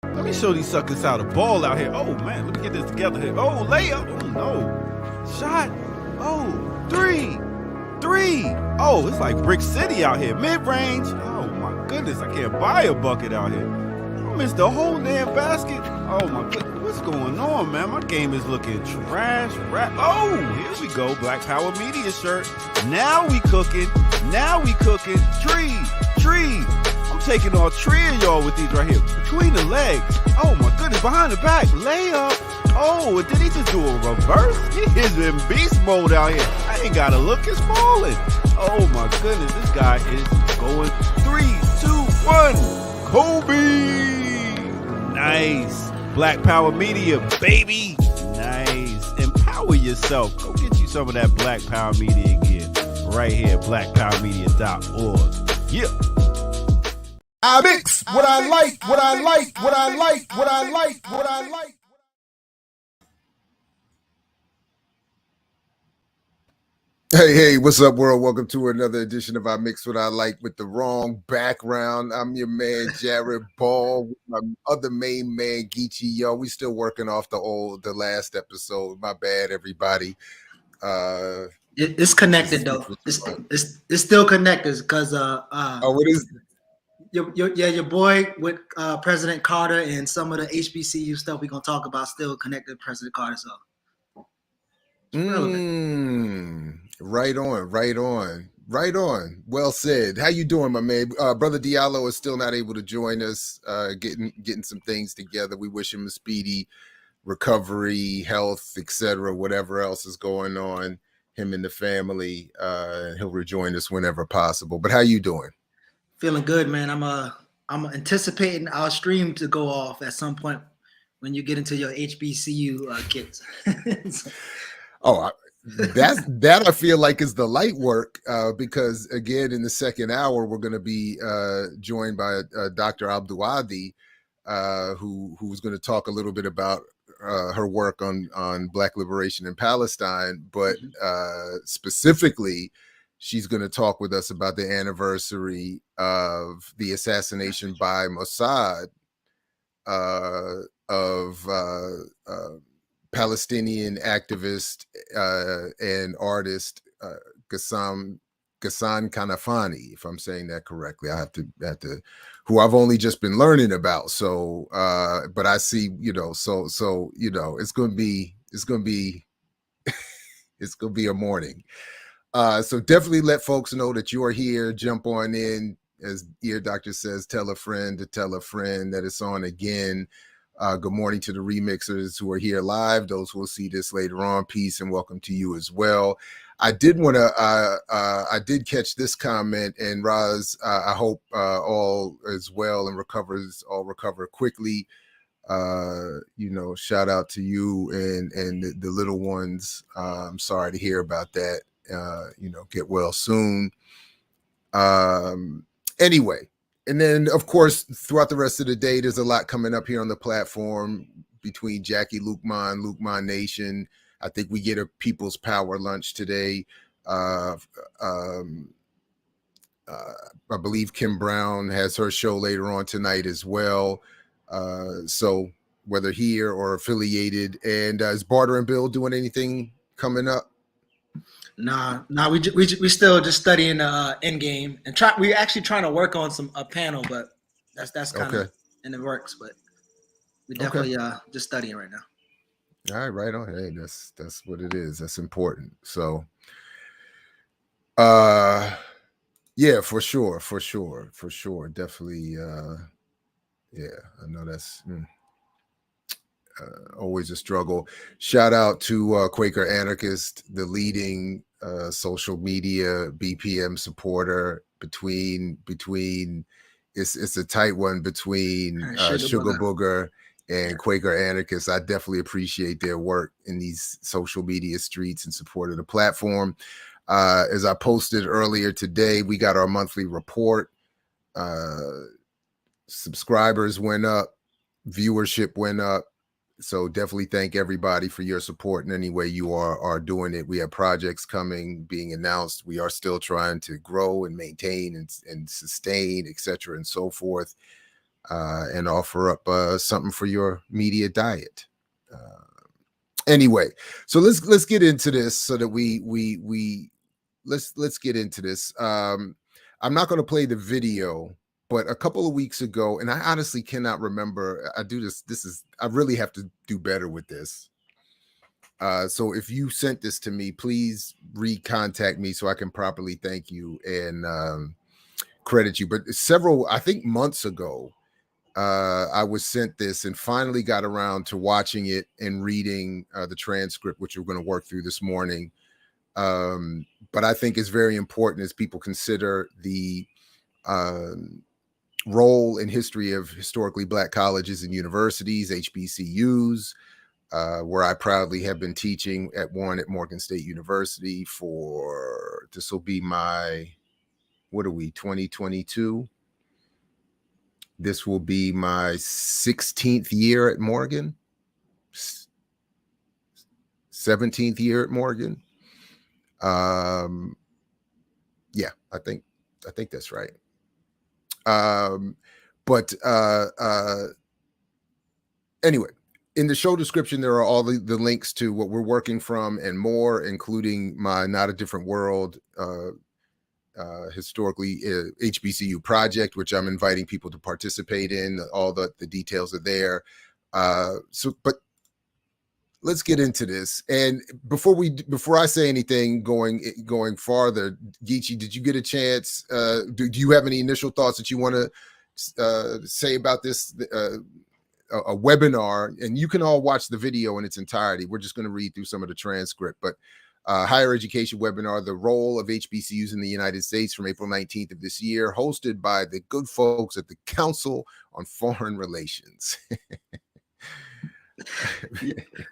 Let me show these suckers how to ball out here. Oh, man, let me get this together here. Oh, layup. Oh, no. Shot. Oh, three. Oh, it's like Brick City out here. Mid-range. Oh, my goodness. I can't buy a bucket out here. I missed the whole damn basket. Oh, my goodness. What's going on, man? My game is looking trash. Oh, here we go. Black Power Media shirt. Now we cooking. Tree. I'm taking all three of y'all with these right here. Between the legs. Oh, my goodness. Behind the back. Layup. Oh, did he just do a reverse? He is in beast mode out here. I ain't got to look. It's falling. Oh, my goodness. This guy is going 3, 2, 1. Kobe. Nice. Black Power Media, baby. Nice. Empower yourself. Go get you some of that Black Power Media gear. Right here, blackpowermedia.org. Yeah. I mix what I like. Hey, what's up, world? Welcome to another edition of I Mix What I Like with the wrong background. I'm your man, Jared Ball, with my other main man, Geechee. Yo, we still working off the last episode. My bad, everybody. It's connected though. It's still connected because it is. Your boy with President Carter and some of the HBCU stuff we're gonna talk about still connected to President Carter. So right on. Well said. How you doing, my man? Brother Diallo is still not able to join us. Getting some things together. We wish him a speedy recovery, health, etc. Whatever else is going on, him and the family. He'll rejoin us whenever possible. But how you doing? Feeling good, man. I'm anticipating our stream to go off at some point when you get into your HBCU kids. That I feel like is the light work because again in the second hour we're going to be joined by Dr. Abdulhadi who's going to talk a little bit about her work on Black Liberation in Palestine, but specifically she's going to talk with us about the anniversary of the assassination by Mossad of Palestinian activist and artist Ghassan Kanafani, if I'm saying that correctly. I have to who I've only just been learning about. So but I see, so it's gonna be it's gonna be a morning. So definitely let folks know that you are here. Jump on in. As Ear Doctor says, tell a friend to tell a friend that it's on again. Good morning to the remixers who are here live. Those who will see this later on, peace and welcome to you as well. I did catch this comment, and Raz, I hope all is well and recover quickly. Shout out to you and the little ones. I'm sorry to hear about that. Get well soon. Anyway. And then, of course, throughout the rest of the day, there's a lot coming up here on the platform between Jackie Lukman Nation. I think we get a People's Power lunch today. I believe Kim Brown has her show later on tonight as well. So whether here or affiliated. And is Barter and Bill doing anything coming up? Nah, we still just studying the end game and we're actually trying to work on a panel, but that's kind of in the works. But we definitely just studying right now. All right, right on. Hey, that's what it is. That's important. So, yeah, for sure, definitely. Yeah, I know that's. Always a struggle. Shout out to Quaker Anarchist, the leading social media BPM supporter between it's a tight one between Sugar Booger and Quaker Anarchist. I definitely appreciate their work in these social media streets in support of the platform. As I posted earlier today, we got our monthly report. Subscribers went up, viewership went up. So definitely thank everybody for your support in any way you are doing it. We have projects coming, being announced. We are still trying to grow and maintain and sustain, et cetera, and so forth, and offer up something for your media diet. Anyway, so let's get into this so that let's get into this. I'm not going to play the video, but a couple of weeks ago, and I honestly cannot remember. I really have to do better with this. So if you sent this to me, please recontact me so I can properly thank you and credit you. But I think months ago, I was sent this and finally got around to watching it and reading the transcript, which we're going to work through this morning. But I think it's very important as people consider the role and history of historically Black colleges and universities, HBCUs, where I proudly have been teaching at Morgan State University for, this will be my, 2022? This will be my 16th year at Morgan, 17th year at Morgan. Yeah, I think that's right. Anyway, in the show description, there are all the links to what we're working from and more, including my Not a Different World historically HBCU project, which I'm inviting people to participate in. All the details are there. But let's get into this. And before I say anything going farther, Geechee, did you get a chance? Do you have any initial thoughts that you want to say about this a webinar? And you can all watch the video in its entirety. We're just going to read through some of the transcript, but higher education webinar, The Role of HBCUs in the United States, from April 19th of this year, hosted by the good folks at the Council on Foreign Relations.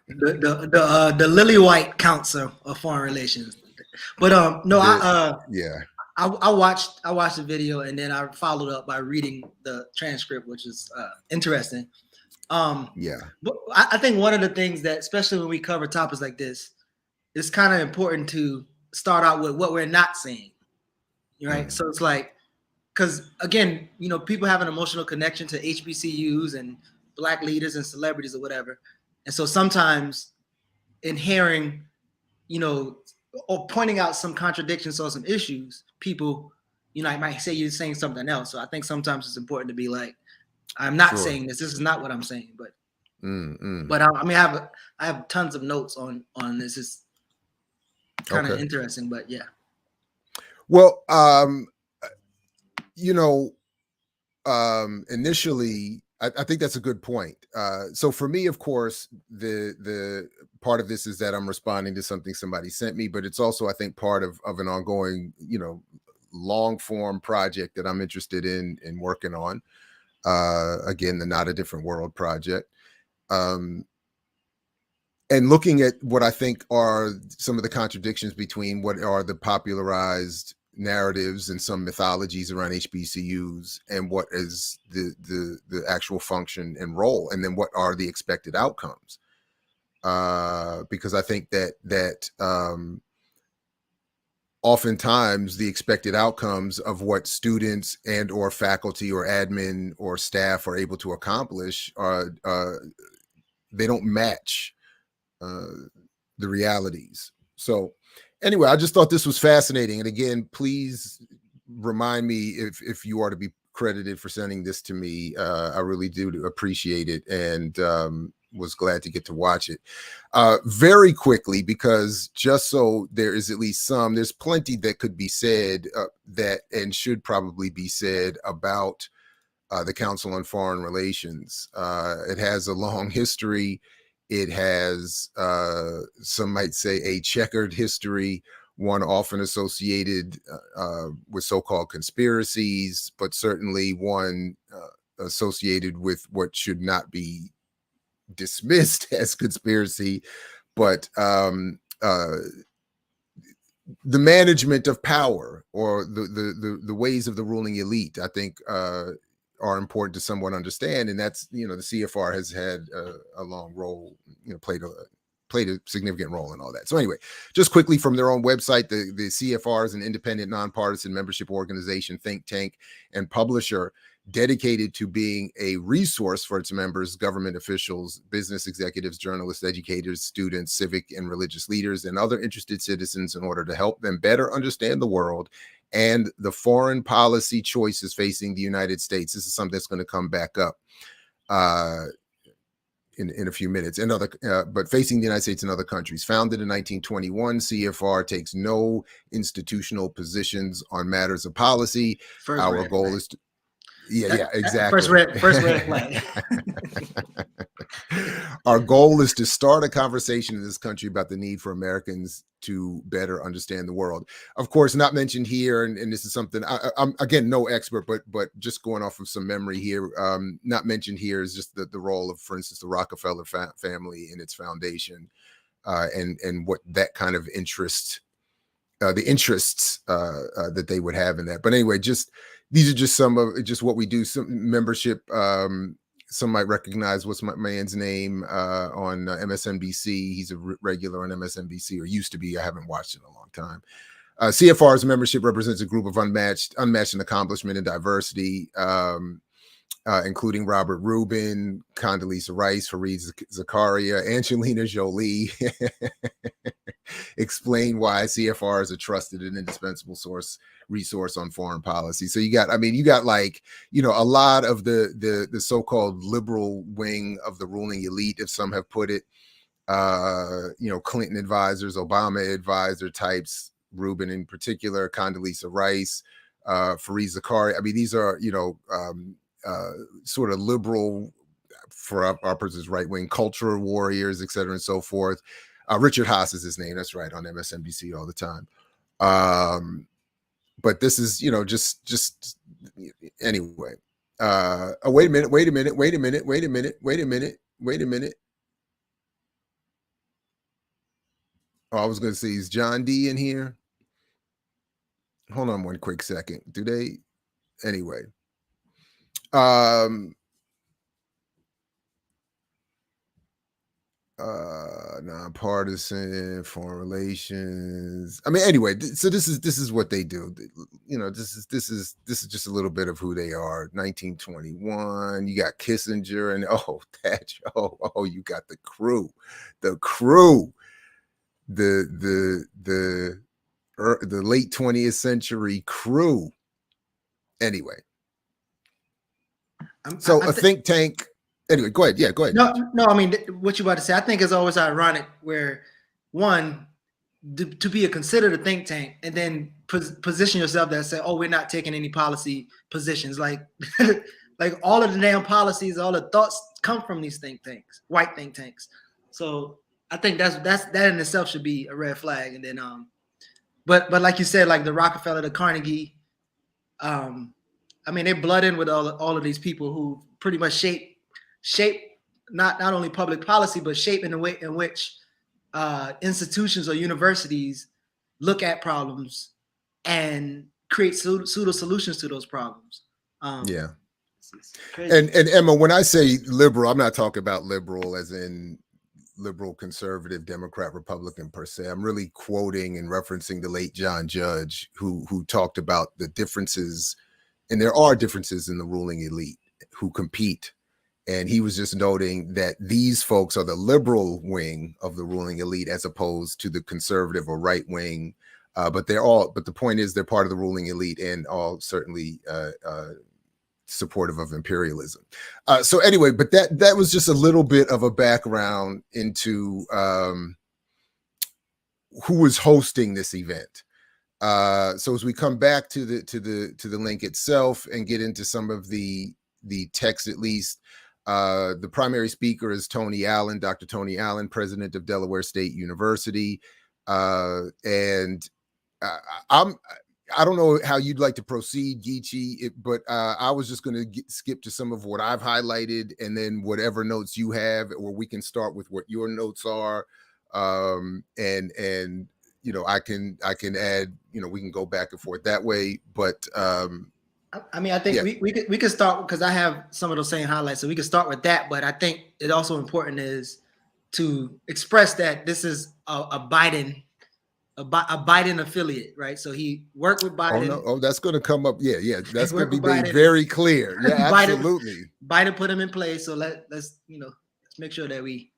the Lily White Council of Foreign Relations. But I watched the video and then I followed up by reading the transcript, which is interesting. But I think one of the things that, especially when we cover topics like this, it's kind of important to start out with what we're not saying, right? So it's like, because again, people have an emotional connection to HBCUs and Black leaders and celebrities or whatever. And so sometimes in hearing, or pointing out some contradictions or some issues, people, I might say you're saying something else. So I think sometimes it's important to be like, I'm not saying this. This is not what I'm saying. But but I have tons of notes on this. It's kind of interesting, but yeah. Well, initially, I think that's a good point. So for me, of course, the part of this is that I'm responding to something somebody sent me, but it's also, I think, part of an ongoing, long form project that I'm interested in working on. Again, the Not a Different World project. And looking at what I think are some of the contradictions between what are the popularized narratives and some mythologies around HBCUs and what is the actual function and role, and then what are the expected outcomes. Because I think that oftentimes the expected outcomes of what students and or faculty or admin or staff are able to accomplish are they don't match the realities. So anyway, I just thought this was fascinating. And again, please remind me if you are to be credited for sending this to me. I really do appreciate it, and was glad to get to watch it. Very quickly, because just so there is at least there's plenty that could be said that and should probably be said about the Council on Foreign Relations. It has a long history. It has, some might say, a checkered history, one often associated with so-called conspiracies, but certainly one associated with what should not be dismissed as conspiracy, but the management of power or the ways of the ruling elite, I think, are are important to someone understand, and that's, the CFR has had a long role, played a significant role in all that. So anyway, just quickly from their own website, the CFR is an independent, nonpartisan membership organization, think tank, and publisher dedicated to being a resource for its members, government officials, business executives, journalists, educators, students, civic and religious leaders, and other interested citizens in order to help them better understand the world and the foreign policy choices facing the United States. This is something that's going to come back up in a few minutes, and but facing the United States and other countries. Founded in 1921, CFR takes no institutional positions on matters of policy. Our goal is to exactly. First red flag. Our goal is to start a conversation in this country about the need for Americans to better understand the world. Of course, not mentioned here, and this is something I'm again no expert, but just going off of some memory here. Not mentioned here is just the role of, for instance, the Rockefeller family in its foundation, and what that kind of interests that they would have in that. But anyway, these are just some of what we do. Some membership. Some might recognize what's my man's name on MSNBC. He's a regular on MSNBC, or used to be. I haven't watched it in a long time. CFR's membership represents a group of unmatched in accomplishment and diversity, including Robert Rubin, Condoleezza Rice, Fareed Zakaria, Angelina Jolie. Explain why CFR is a trusted and indispensable resource on foreign policy. So you got like, a lot of the so-called liberal wing of the ruling elite, if some have put it, Clinton advisors, Obama advisor types, Rubin in particular, Condoleezza Rice, Fareed Zakaria. I mean, these are, sort of liberal, for our purposes, right-wing cultural warriors, et cetera, and so forth. Richard Haas is his name. That's right, on MSNBC all the time. But this is, just anyway. Wait a minute. Oh, I was going to say, is John D in here? Hold on one quick second. Do they? Anyway. Nonpartisan, foreign relations. I mean, anyway, so this is what they do. This is just a little bit of who they are. 1921, you got Kissinger, and you got the crew, the late 20th century crew. Anyway, a think tank. Anyway, go ahead. Yeah, go ahead. No. I mean, what you about to say, I think is always ironic where one, to be considered a think tank and then position yourself that say, oh, we're not taking any policy positions. Like, like all of the damn policies, all the thoughts come from these think tanks, white think tanks. So I think that in itself should be a red flag. And then, but like you said, like the Rockefeller, the Carnegie, I mean, they blood in with all of these people who pretty much shape not only public policy, but shape in the way in which institutions or universities look at problems and create pseudo solutions to those problems. And Emma, when I say liberal, I'm not talking about liberal as in liberal, conservative, Democrat, Republican per se. I'm really quoting and referencing the late John Judge, who talked about the differences, and there are differences in the ruling elite who compete. And he was just noting that these folks are the liberal wing of the ruling elite as opposed to the conservative or right wing. But the point is they're part of the ruling elite and all certainly supportive of imperialism. So anyway, but that was just a little bit of a background into who was hosting this event. So as we come back to the link itself and get into some of the text, at least, the primary speaker is Tony Allen, Dr. Tony Allen, president of Delaware State University. And I don't know how you'd like to proceed, Geechee, but I was just going to skip to some of what I've highlighted, and then whatever notes you have, or we can start with what your notes are. And I can add, we can go back and forth that way. But I mean, I think we could start, because I have some of those same highlights, so we could start with that. But I think it also important is to express that this is a Biden affiliate, right? So he worked with Biden. Oh no, that's going to come up. Yeah, that's going to be made very clear. Yeah, absolutely. Biden put him in place, so let's let's make sure that we.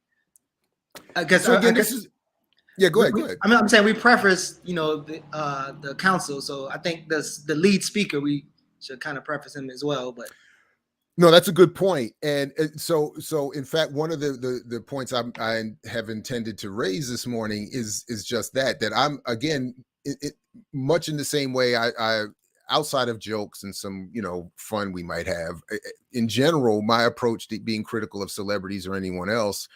Because so again, go ahead. I mean, I'm saying we preface, the council. So I think the lead speaker, we should kind of preface him as well. But no, that's a good point. And so in fact, one of the points I have intended to raise this morning is just that I'm, again, much in the same way I outside of jokes and some, fun we might have, in general, my approach to being critical of celebrities or anyone else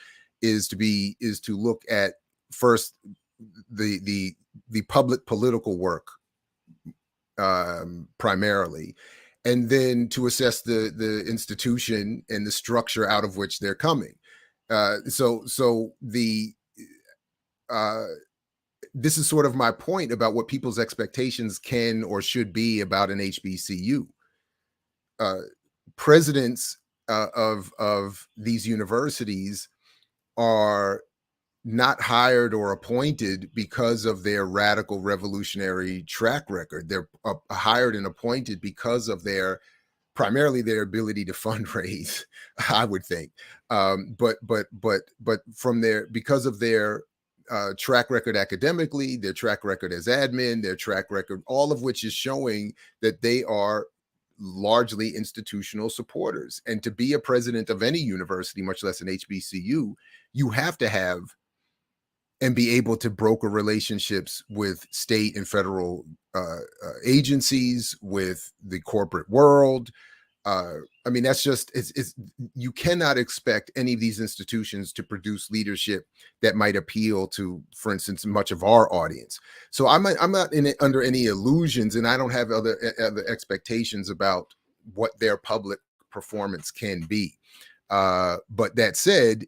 is to look at first the public political work primarily, and then to assess the institution and the structure out of which they're coming. This is sort of my point about what people's expectations can or should be about an HBCU. Presidents of these universities are not hired or appointed because of their radical revolutionary track record. They're hired and appointed because of primarily their ability to fundraise, I would think. But because of their track record academically, their track record as admin, their track record, all of which is showing that they are largely institutional supporters. And to be a president of any university, much less an HBCU, you have to have and be able to broker relationships with state and federal agencies, with the corporate world. I mean, that's just, you cannot expect any of these institutions to produce leadership that might appeal to, for instance, much of our audience. So I'm not under any illusions, and I don't have other expectations about what their public performance can be. But that said,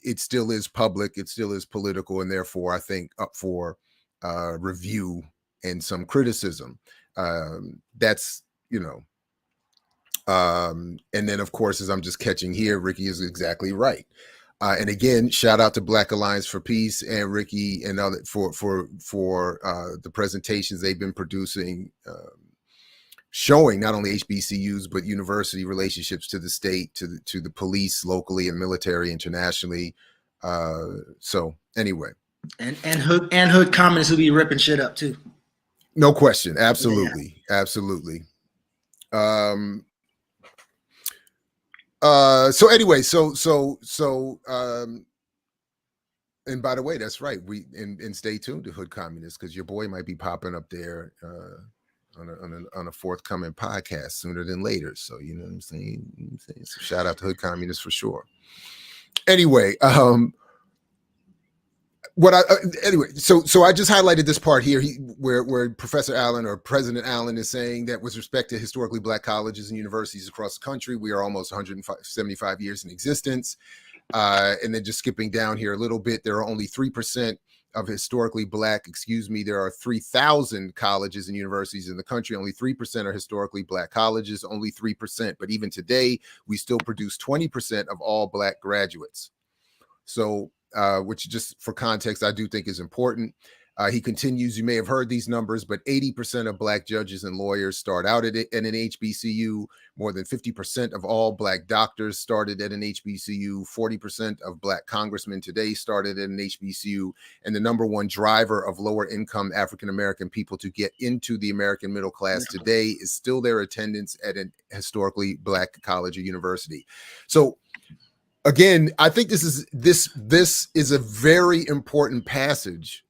it still is public, it still is political, and therefore I think up for review and some criticism. That's, and then of course, as I'm just catching here, Ricky is exactly right. And again, shout out to Black Alliance for Peace and Ricky and other for the presentations they've been producing, showing not only HBCUs but university relationships to the state, to the police locally and military internationally. So anyway, and hood communists who be ripping shit up too. No question, absolutely, absolutely. So anyway, and by the way, that's right. And stay tuned to Hood Communists, because your boy might be popping up there on a forthcoming podcast sooner than later. So you know what I'm saying? So shout out to Hood Communists for sure. Anyway, so I just highlighted this part here where Professor Allen, or President Allen, is saying that with respect to historically Black colleges and universities across the country, we are almost 175 years in existence. And then just skipping down here a little bit, there are only 3% of historically Black, there are 3,000 colleges and universities in the country. Only 3% are historically Black colleges, only 3%. But even today, we still produce 20% of all Black graduates. So, which, just for context, I do think is important. He continues, you may have heard these numbers, but 80% of Black judges and lawyers start out at an HBCU. More than 50% of all Black doctors started at an HBCU. 40% of Black congressmen today started at an HBCU. And the number one driver of lower income African-American people to get into the American middle class today is still their attendance at a historically Black college or university. So again, I think this is a very important passage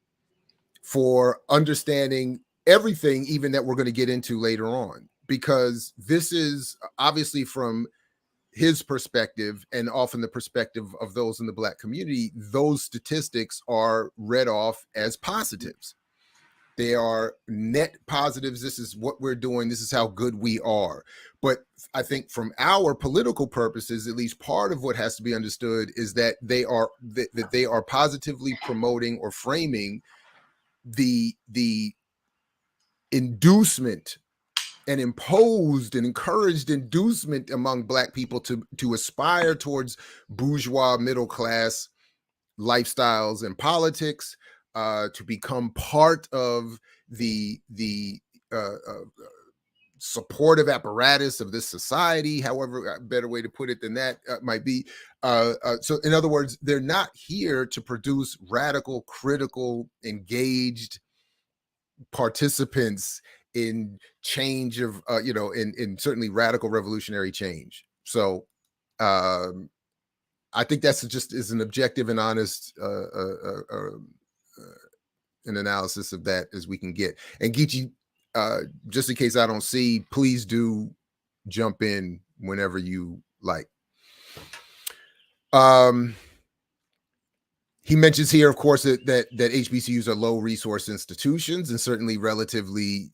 for understanding everything, even that we're going to get into later on, because this is obviously from his perspective and often the perspective of those in the Black community. Those statistics are read off as positives. They are net positives. This is what we're doing. This is how good we are. But I think from our political purposes, at least part of what has to be understood is that they are positively promoting or framing the inducement and imposed and encouraged inducement among Black people to aspire towards bourgeois middle class lifestyles and politics, to become part of the supportive apparatus of this society, however a better way to put it than that might be. So in other words, they're not here to produce radical, critical, engaged participants in change of, in certainly radical revolutionary change. So I think that's just is an objective and honest an analysis of that as we can get. And Geechee, just in case I don't see, please do jump in whenever you like. He mentions here, of course, that HBCUs are low resource institutions, and certainly relatively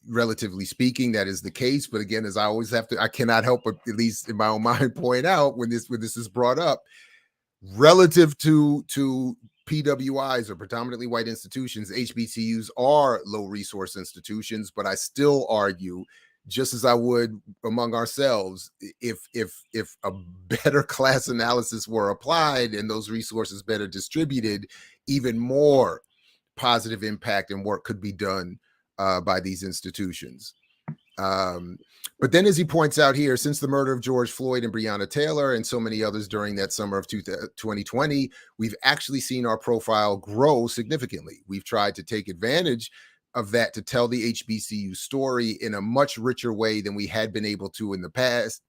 speaking, that is the case. But again, as I always I cannot help but, at least in my own mind, point out when this is brought up, relative to PWIs or predominantly white institutions, HBCUs are low resource institutions. But I still argue, just as I would among ourselves, if a better class analysis were applied and those resources better distributed, even more positive impact and work could be done by these institutions. But then, as he points out here, since the murder of George Floyd and Breonna Taylor and so many others during that summer of 2020, we've actually seen our profile grow significantly. We've tried to take advantage of that to tell the HBCU story in a much richer way than we had been able to in the past.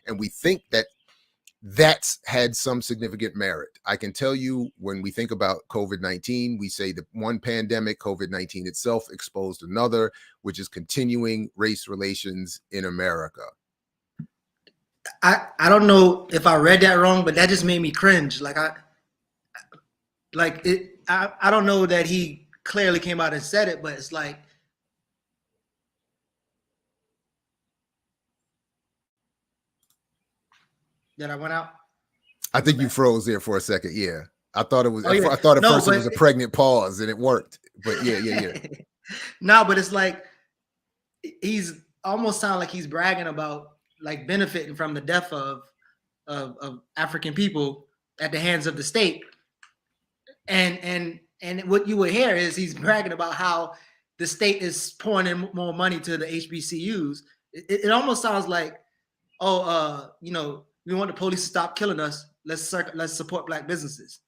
And we think that that's had some significant merit. I can tell you, when we think about COVID-19, we say that one pandemic, COVID-19 itself, exposed another, which is continuing race relations in America. I don't know if I read that wrong, but that just made me cringe. I don't know that he clearly came out and said it, but it's like, that I went out. I think you froze there for a second. Yeah, I thought it was. Oh, yeah. I thought at first it was a pregnant pause, and it worked. But yeah. No, but it's like he's almost sound like he's bragging about like benefiting from the death of African people at the hands of the state, and what you would hear is he's bragging about how the state is pouring in more money to the HBCUs. It almost sounds like, we want the police to stop killing us. Let's support Black businesses.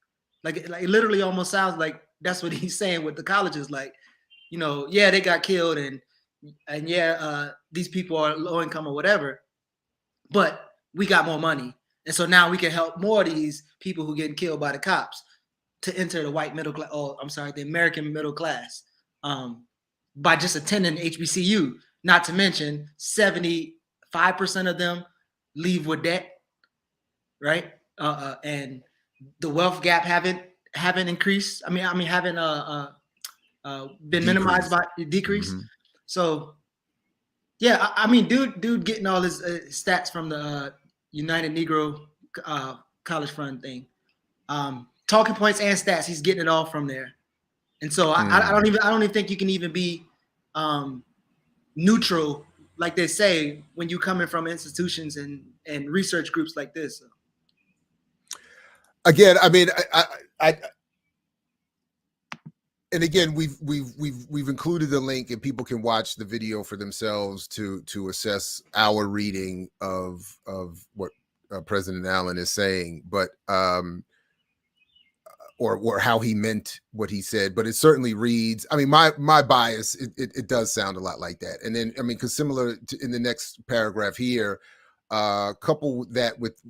Like it literally almost sounds like that's what he's saying with the colleges. Like, yeah, they got killed, and these people are low income or whatever, but we got more money, and so now we can help more of these people who getting killed by the cops to enter the white middle class. The American middle class, by just attending HBCU. Not to mention 75% of them leave with debt. Right, and the wealth gap haven't increased. Haven't been minimized by decrease. Mm-hmm. So, yeah, dude getting all his stats from the United Negro College Fund thing, talking points and stats. He's getting it all from there, and so I don't even think you can even be neutral, like they say, when you coming from institutions and research groups like this. So. Again, I and again, we've included the link, and people can watch the video for themselves to assess our reading of what President Allen is saying, but or how he meant what he said. But it certainly reads. My bias, it does sound a lot like that. And then because similar to in the next paragraph here. Couple that with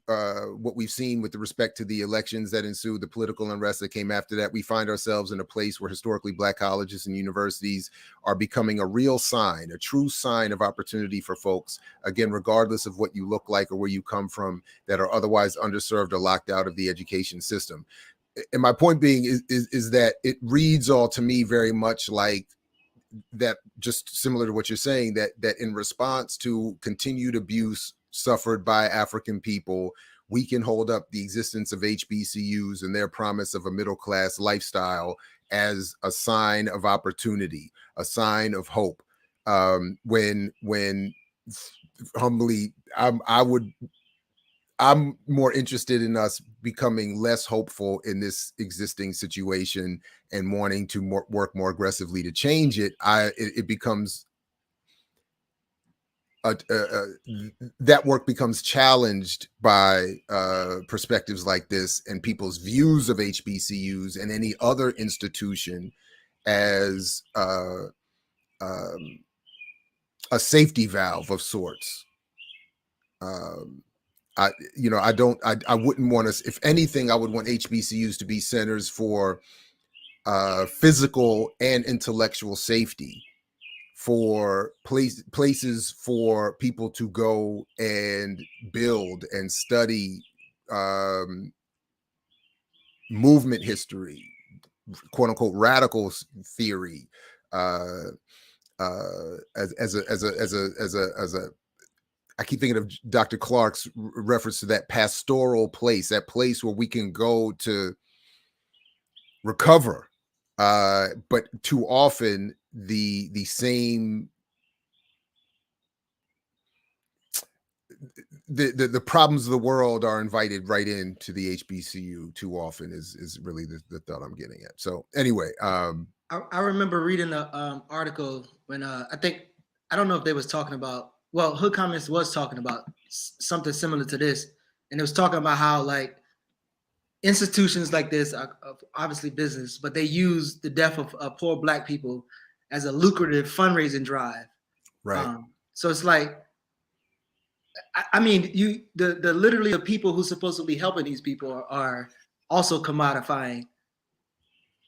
what we've seen with the respect to the elections that ensued, the political unrest that came after that, we find ourselves in a place where historically Black colleges and universities are becoming a real sign, a true sign of opportunity for folks, again, regardless of what you look like or where you come from, that are otherwise underserved or locked out of the education system. And my point being is that it reads all to me very much like that, just similar to what you're saying, that in response to continued abuse suffered by African people, we can hold up the existence of HBCUs and their promise of a middle-class lifestyle as a sign of opportunity, a sign of hope. When humbly, I'm more interested in us becoming less hopeful in this existing situation and wanting to work more aggressively to change it. It becomes that work becomes challenged by perspectives like this and people's views of HBCUs and any other institution as a safety valve of sorts. I wouldn't want us, if anything, I would want HBCUs to be centers for physical and intellectual safety, for places for people to go and build and study movement history, quote unquote radical theory, as a I keep thinking of Dr. Clark's reference to that pastoral place, that place where we can go to recover. But too often the same the problems of the world are invited right into the HBCU too often is really the thought I'm getting at. So anyway, I remember reading the article when I don't know if they was talking about, well, Hood Comments was talking about something similar to this, and it was talking about how like institutions like this are obviously business, but they use the death of poor Black people as a lucrative fundraising drive. right. So it's like, I mean, the literally the people who supposedly helping these people are also commodifying.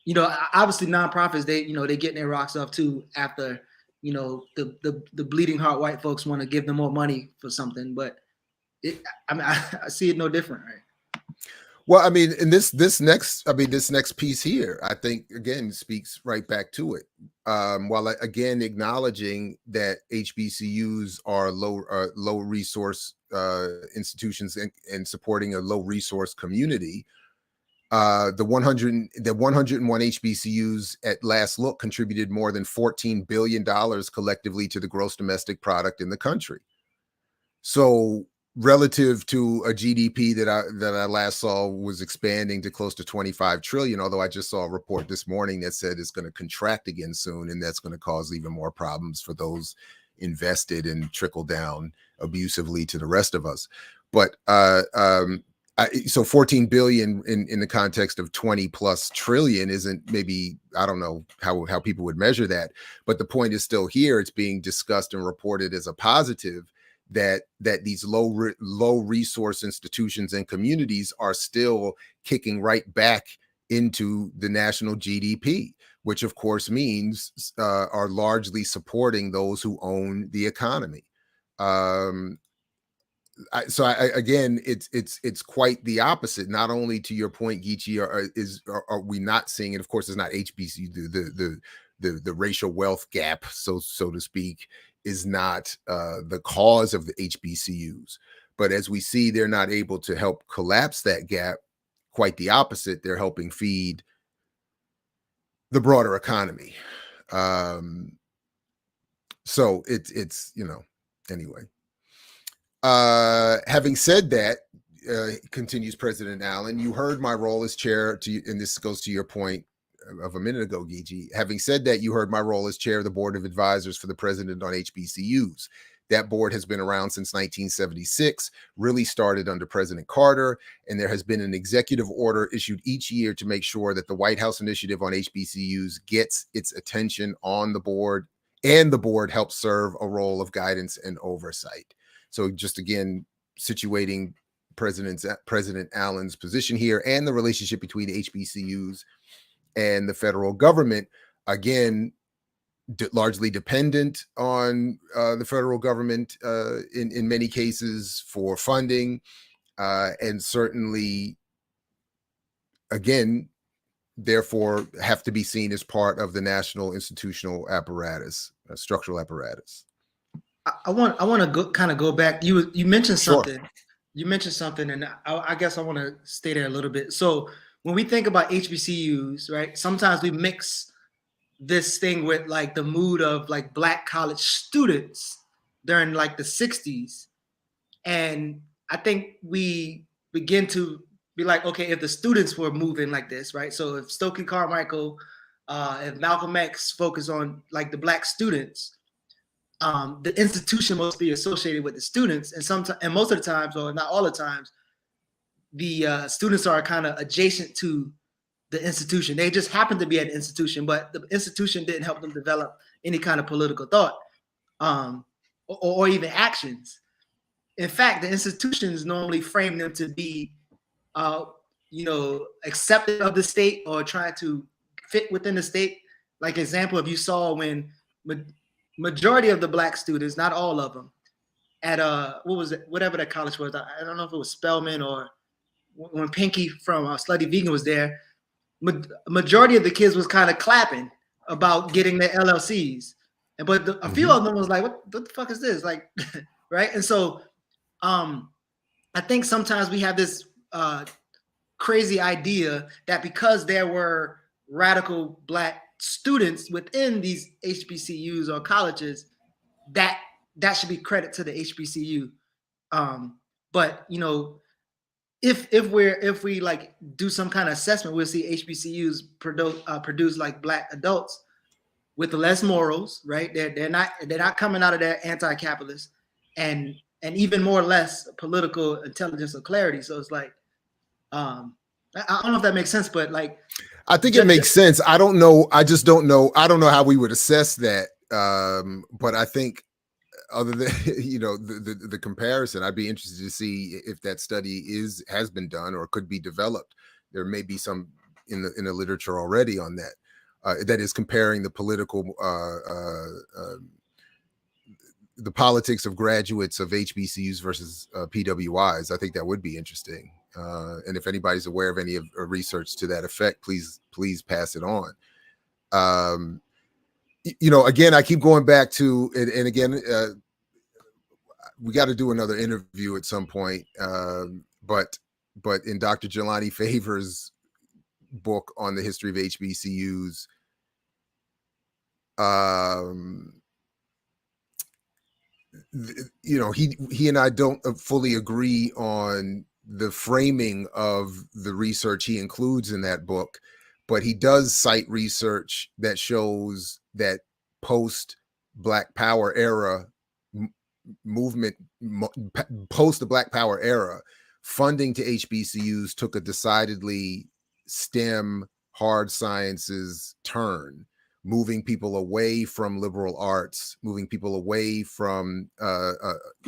You know, obviously nonprofits, they getting their rocks off too after, the bleeding heart white folks want to give them more money for something, but I see it no different, right? Well, I mean, in this next piece here, I think again speaks right back to it. While again acknowledging that HBCUs are low resource institutions and supporting a low resource community, the 101 HBCUs at last look contributed more than $14 billion collectively to the gross domestic product in the country. So relative to a GDP that I last saw was expanding to close to 25 trillion, although I just saw a report this morning that said it's going to contract again soon, and that's going to cause even more problems for those invested and trickle down abusively to the rest of us. But so 14 billion in the context of 20 plus trillion isn't, maybe, I don't know how people would measure that, but the point is still here. It's being discussed and reported as a positive that these low resource institutions and communities are still kicking right back into the national GDP, which of course means are largely supporting those who own the economy. Again, it's quite the opposite. Not only, to your point, Geechee, are we not seeing it? Of course, it's not HBCU. The racial wealth gap, so to speak, is not the cause of the HBCUs. But as we see, they're not able to help collapse that gap. Quite the opposite. They're helping feed the broader economy. So it's anyway. Having said that, continues President Allen, you heard my role as chair and this goes to your point of a minute ago, Geechee. Having said that, you heard my role as chair of the board of advisors for the president on HBCUs. That board has been around since 1976, really started under President Carter, and there has been an executive order issued each year to make sure that the White House initiative on HBCUs gets its attention on the board, and the board helps serve a role of guidance and oversight. So just again, situating President Allen's position here and the relationship between HBCUs and the federal government, again, largely dependent on the federal government in many cases for funding, and certainly, again, therefore have to be seen as part of the national institutional apparatus, structural apparatus. I want to go back. You mentioned something. Sure. You mentioned something, and I guess I want to stay there a little bit. So when we think about HBCUs, right? Sometimes we mix this thing with like the mood of like Black college students during like the 60s. And I think we begin to be like, okay, if the students were moving like this, right? So if Stokely Carmichael, if Malcolm X focused on like the Black students, the institution must be associated with the students. And sometimes, and most of the times, or not all the times, the students are kind of adjacent to the institution. They just happen to be at an institution, but the institution didn't help them develop any kind of political thought, or even actions. In fact, the institutions normally frame them to be, accepted of the state or trying to fit within the state. Like example, if you saw when majority of the Black students, not all of them, at what was it, whatever that college was, I don't know if it was Spelman or when Pinky from Slutty Vegan was there, majority of the kids was kind of clapping about getting their LLCs, but a few of them was like, what the fuck is this? Like, right? And so I think sometimes we have this crazy idea that because there were radical Black students within these HBCUs or colleges, that should be credit to the HBCU. But you know, if we like do some kind of assessment, we'll see HBCUs produce like Black adults with less morals, right? They're not coming out of there anti-capitalist, and even more or less political intelligence or clarity. So it's like, I don't know if that makes sense, but like, I think it makes sense. I don't know. I just don't know. I don't know how we would assess that. But I think other than, you know, the comparison, I'd be interested to see if that study has been done or could be developed. There may be some in the literature already on that. That is comparing the political, the politics of graduates of HBCUs versus PWIs. I think that would be interesting. And if anybody's aware of any research to that effect, please pass it on. You know, again, I keep going back to, and again, we got to do another interview at some point. But in Dr. Jelani Favor's book on the history of HBCUs, you know, he and I don't fully agree on the framing of the research he includes in that book, but he does cite research that shows that post Black Power era movement, post the Black Power era, funding to HBCUs took a decidedly STEM, hard sciences turn, moving people away from liberal arts, moving people away from,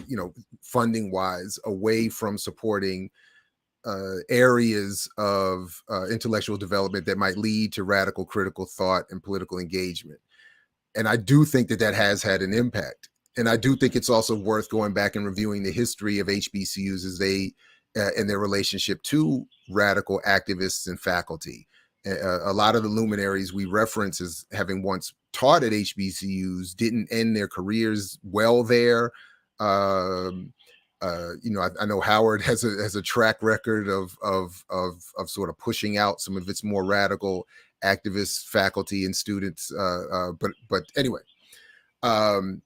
you know, funding wise, away from supporting areas of intellectual development that might lead to radical critical thought and political engagement. And I do think that has had an impact. And I do think it's also worth going back and reviewing the history of HBCUs as they, and their relationship to radical activists and faculty. A lot of the luminaries we reference as having once taught at HBCUs didn't end their careers well there. You know, I know Howard has a track record of sort of pushing out some of its more radical activists, faculty, and students. But anyway, and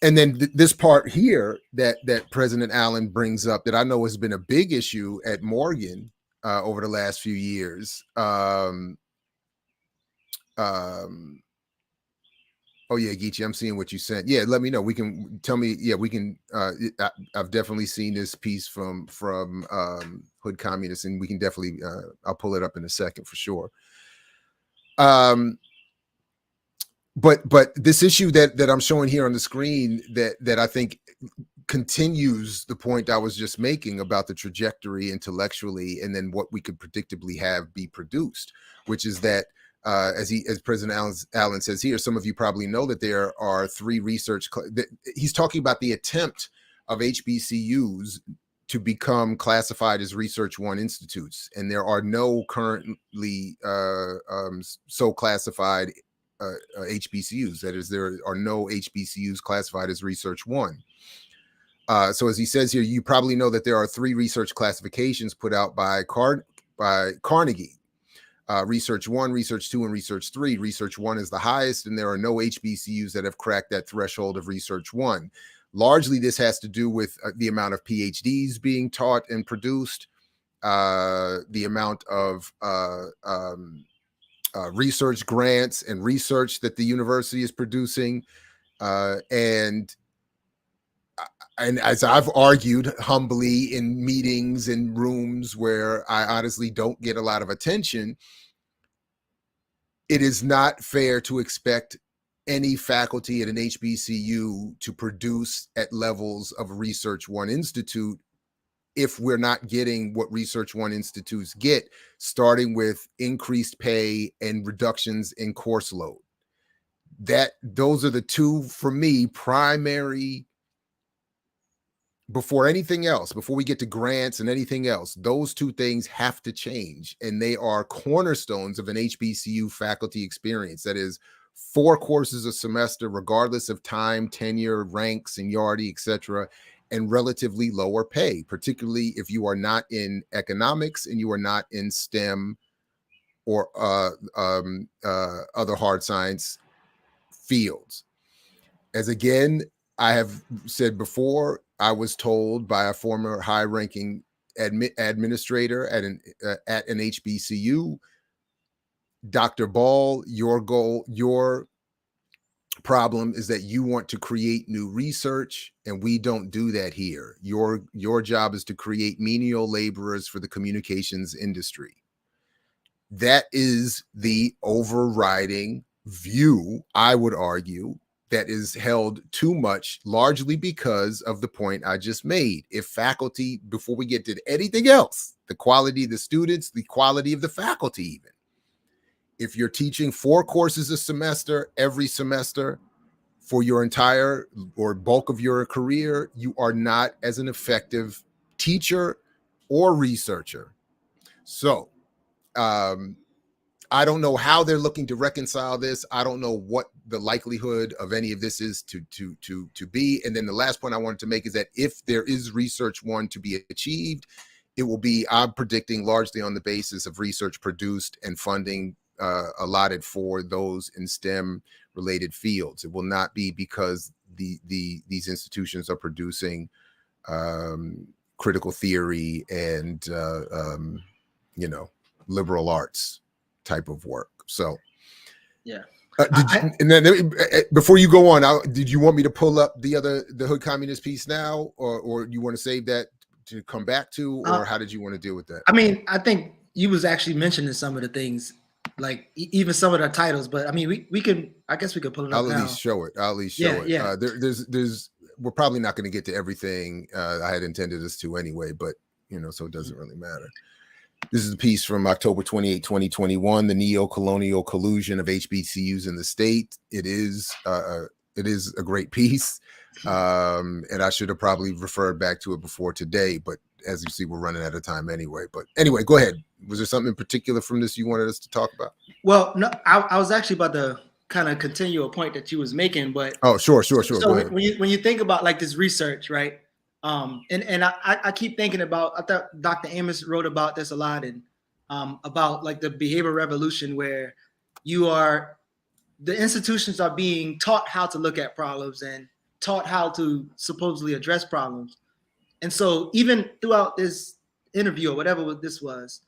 then this part here that President Allen brings up that I know has been a big issue at Morgan over the last few years. Oh yeah, Geechee, I'm seeing what you sent. Yeah, let me know. We can tell me. Yeah, we can. I've definitely seen this piece from Hood Communists, and we can definitely. I'll pull it up in a second for sure. But this issue that I'm showing here on the screen that I think continues the point I was just making about the trajectory intellectually, and then what we could predictably have be produced, which is that as President Allen says here, some of you probably know that there are 3 research. He's talking about the attempt of HBCUs to become classified as Research 1 institutes, and there are no currently so classified HBCUs. That is, there are no HBCUs classified as Research 1. So as he says here, you probably know that there are 3 research classifications put out by Carnegie. Research 1, Research 2, and Research 3. Research 1 is the highest, and there are no HBCUs that have cracked that threshold of Research 1. Largely, this has to do with the amount of PhDs being taught and produced, the amount of research grants and research that the university is producing. And as I've argued humbly in meetings and rooms where I honestly don't get a lot of attention, it is not fair to expect any faculty at an HBCU to produce at levels of a Research 1 institute if we're not getting what Research 1 institutes get, starting with increased pay and reductions in course load. Those are the two, for me, primary. Before anything else, before we get to grants and anything else, those two things have to change. And they are cornerstones of an HBCU faculty experience. That is 4 courses a semester, regardless of time, tenure, rank, seniority, etc., and relatively lower pay, particularly if you are not in economics and you are not in STEM or other hard science fields. As again, I have said before, I was told by a former high-ranking administrator at an HBCU, Dr. Ball, your problem is that you want to create new research, and we don't do that here. Your job is to create menial laborers for the communications industry. That is the overriding view, I would argue, that is held too much, largely because of the point I just made. If faculty, before we get to anything else, the quality of the students, the quality of the faculty even. If you're teaching 4 courses a semester, every semester, for your entire or bulk of your career, you are not as an effective teacher or researcher. So, I don't know how they're looking to reconcile this. I don't know what the likelihood of any of this is to be. And then the last point I wanted to make is that if there is Research 1 to be achieved, it will be, I'm predicting, largely on the basis of research produced and funding allotted for those in STEM related fields. It will not be because these institutions are producing critical theory and liberal arts type of work. So yeah. And then before you go on, did you want me to pull up the Hood Communist piece now, or you want to save that to come back to, or how did you want to deal with that? I mean, I think you was actually mentioning some of the things, like even some of the titles, but I mean, we can, I guess we could pull it up now. I'll at least show it. Yeah. There's we're probably not going to get to everything I had intended us to anyway, but so it doesn't really matter. This is a piece from October 28, 2021, the neo-colonial collusion of HBCUs in the state. It is a great piece. And I should have probably referred back to it before today, but as you see, we're running out of time anyway. But anyway, go ahead. Was there something in particular from this you wanted us to talk about? Well, no, I was actually about to kind of continue a point that you was making, but sure. So Go ahead. when you think about like this research, right? And I keep thinking about, I thought Dr. Amos wrote about this a lot, and about like the behavior revolution, where the institutions are being taught how to look at problems and taught how to supposedly address problems. And so even throughout this interview or whatever this was,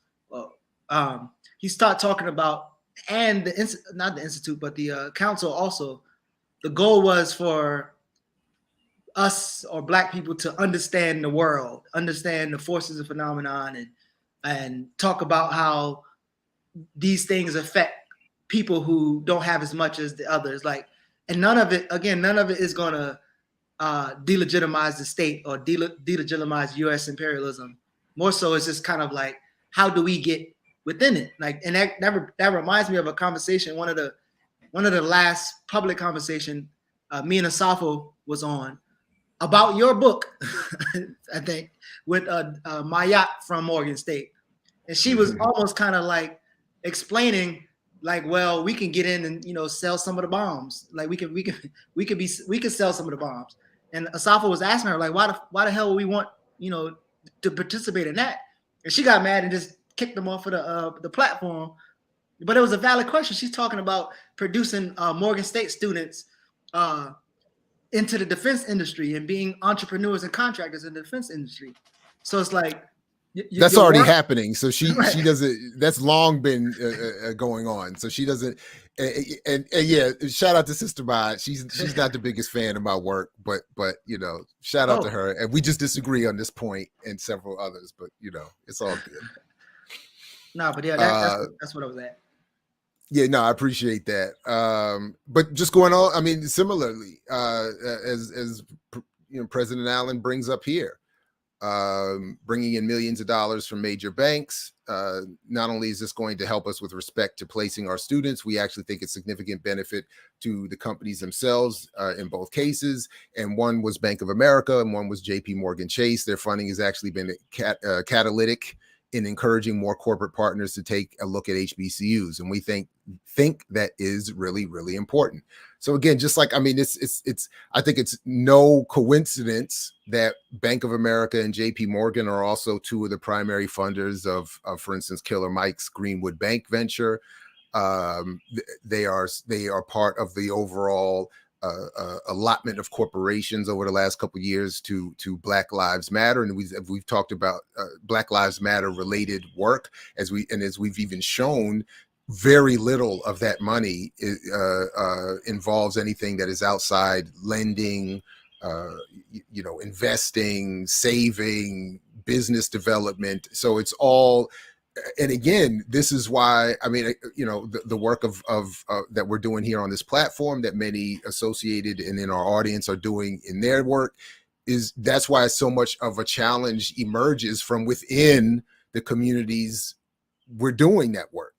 he started talking about, and not the institute, but the council also, the goal was for us or Black people to understand the world, understand the forces of phenomenon, and talk about how these things affect people who don't have as much as the others. Like, and none of it is going to delegitimize the state or delegitimize U.S. imperialism. More so, it's just kind of like, how do we get within it? Like, and that reminds me of a conversation, one of the last public conversation me and Assata was on, about your book, I think, with Mayat from Morgan State. And she was almost kind of like explaining, like, well, we can get in and, sell some of the bombs. Like we could sell some of the bombs. And Assata was asking her, like, why the hell would we want, to participate in that? And she got mad and just kicked them off of the platform But it was a valid question. She's talking about producing Morgan State students into the defense industry and being entrepreneurs and contractors in the defense industry. So it's like that's already happening. So she doesn't. That's long been going on. So she doesn't. And yeah, shout out to Sister Mai. She's not the biggest fan of my work, but shout out to her. And we just disagree on this point and several others. But it's all good. No, but yeah, that's what I was at. Yeah, no, I appreciate that. But just going on, I mean, similarly, as President Allen brings up here, bringing in millions of dollars from major banks. Not only is this going to help us with respect to placing our students, we actually think it's significant benefit to the companies themselves in both cases. And one was Bank of America and one was JP Morgan Chase. Their funding has actually been catalytic in encouraging more corporate partners to take a look at HBCUs. And we think that is really, really important. So again, just like, I mean, I think it's no coincidence that Bank of America and JP Morgan are also two of the primary funders of for instance, Killer Mike's Greenwood Bank venture. They are part of the overall allotment of corporations over the last couple of years to Black Lives Matter, and we've talked about Black Lives Matter related work as we've even shown. Very little of that money involves anything that is outside lending, investing, saving, business development. So it's all. And again, this is why, I mean, the work of that we're doing here on this platform that many associated and in our audience are doing in their work that's why so much of a challenge emerges from within the communities we're doing that work.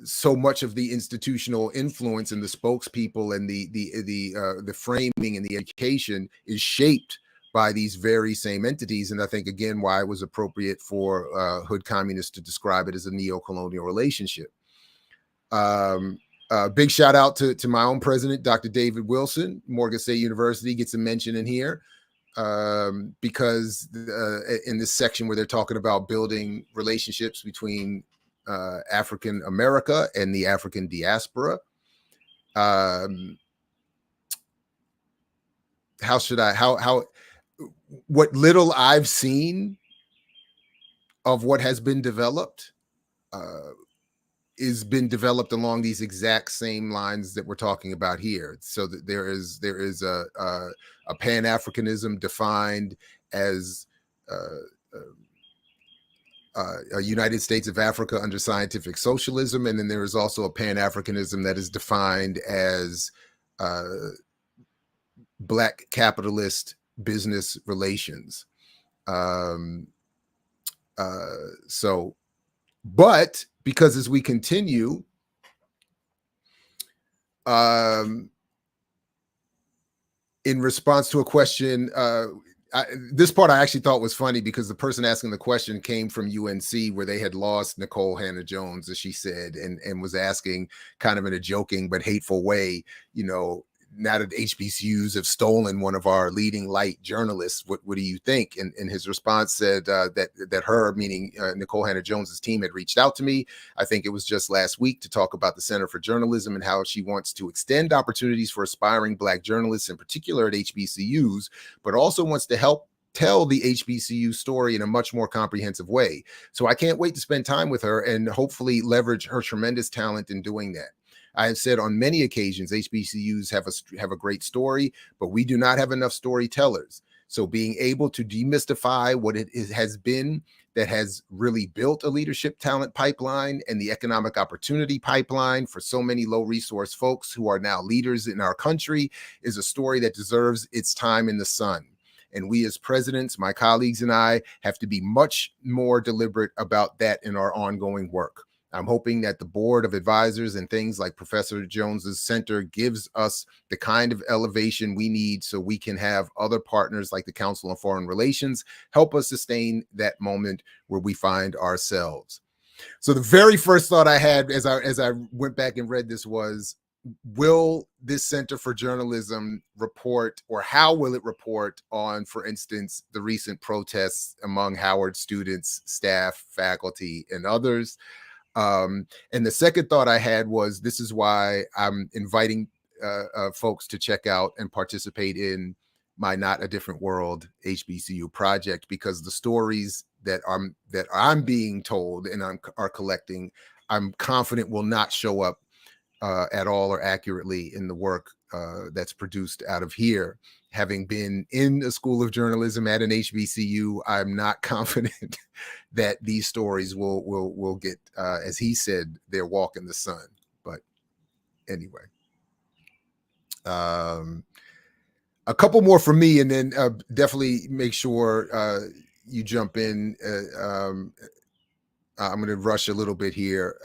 So much of the institutional influence and the spokespeople and the framing and the education is shaped by these very same entities. And I think, again, why it was appropriate for hood communists to describe it as a neo-colonial relationship. Big shout out to my own president, Dr. David Wilson. Morgan State University gets a mention in here because in this section where they're talking about building relationships between African America and the African diaspora. What little I've seen of what has been developed is been developed along these exact same lines that we're talking about here. So that there is a Pan-Africanism defined as a United States of Africa under scientific socialism, and then there is also a Pan-Africanism that is defined as Black capitalist business relations. But because as we continue, in response to a question, this part I actually thought was funny because the person asking the question came from UNC, where they had lost Nicole Hannah-Jones, as she said, and was asking kind of in a joking but hateful way, now that HBCUs have stolen one of our leading light journalists, what do you think? And his response said that her, meaning Nicole Hannah-Jones's team, had reached out to me. I think it was just last week, to talk about the Center for Journalism and how she wants to extend opportunities for aspiring Black journalists, in particular at HBCUs, but also wants to help tell the HBCU story in a much more comprehensive way. So I can't wait to spend time with her and hopefully leverage her tremendous talent in doing that. I have said on many occasions, HBCUs have a great story, but we do not have enough storytellers. So being able to demystify what has been that has really built a leadership talent pipeline and the economic opportunity pipeline for so many low resource folks who are now leaders in our country is a story that deserves its time in the sun. And we as presidents, my colleagues and I, have to be much more deliberate about that in our ongoing work. I'm hoping that the board of advisors and things like Professor Jones's center gives us the kind of elevation we need so we can have other partners like the Council on Foreign Relations help us sustain that moment where we find ourselves. So the very first thought I had as I went back and read this was, will this Center for Journalism report, or how will it report on, for instance, the recent protests among Howard students, staff, faculty, and others? And the second thought I had was, this is why I'm inviting folks to check out and participate in my Not a Different World HBCU project, because the stories that I'm being told and are collecting, I'm confident will not show up at all or accurately in the work that's produced out of here. Having been in a school of journalism at an HBCU, I'm not confident that these stories will get, as he said, their walk in the sun. But anyway, a couple more from me, and then definitely make sure you jump in. I'm going to rush a little bit here.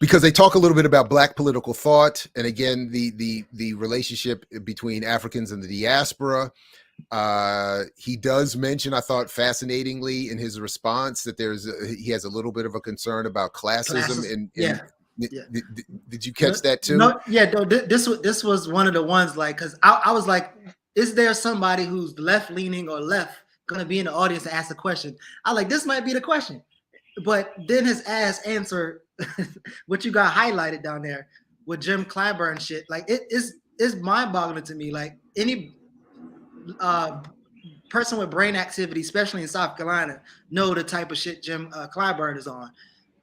Because they talk a little bit about Black political thought, and again, the relationship between Africans and the diaspora. He does mention, I thought fascinatingly in his response, that he has a little bit of a concern about classism. Did you catch that too? No, yeah. No, this was one of the ones, like, because I was like, is there somebody who's left leaning or left gonna be in the audience to ask a question? I like, this might be the question, but then his ass answered what you got highlighted down there with Jim Clyburn shit. Like, it's mind-boggling to me. Like, any person with brain activity, especially in South Carolina, know the type of shit Jim Clyburn is on.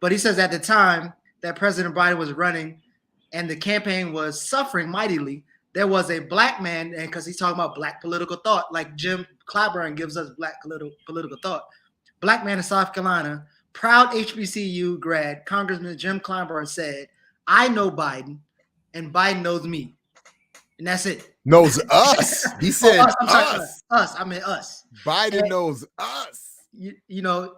But he says at the time that President Biden was running and the campaign was suffering mightily, there was a Black man, and because he's talking about Black political thought, like Jim Clyburn gives us Black political thought. Black man in South Carolina, proud HBCU grad, Congressman Jim Clyburn said, "I know Biden, and Biden knows me." And that's it. Knows us. He said us. Us. I mean us. Biden knows us. You know,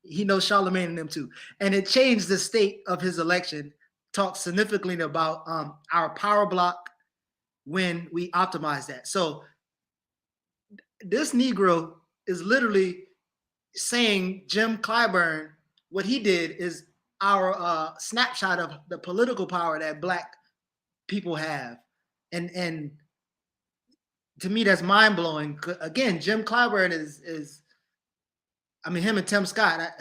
he knows Charlemagne and them too. And it changed the state of his election. Talked significantly about our power block when we optimize that. So this Negro is literally saying Jim Clyburn, what he did is our snapshot of the political power that Black people have. And to me, that's mind blowing. Again, Jim Clyburn is I mean, him and Tim Scott.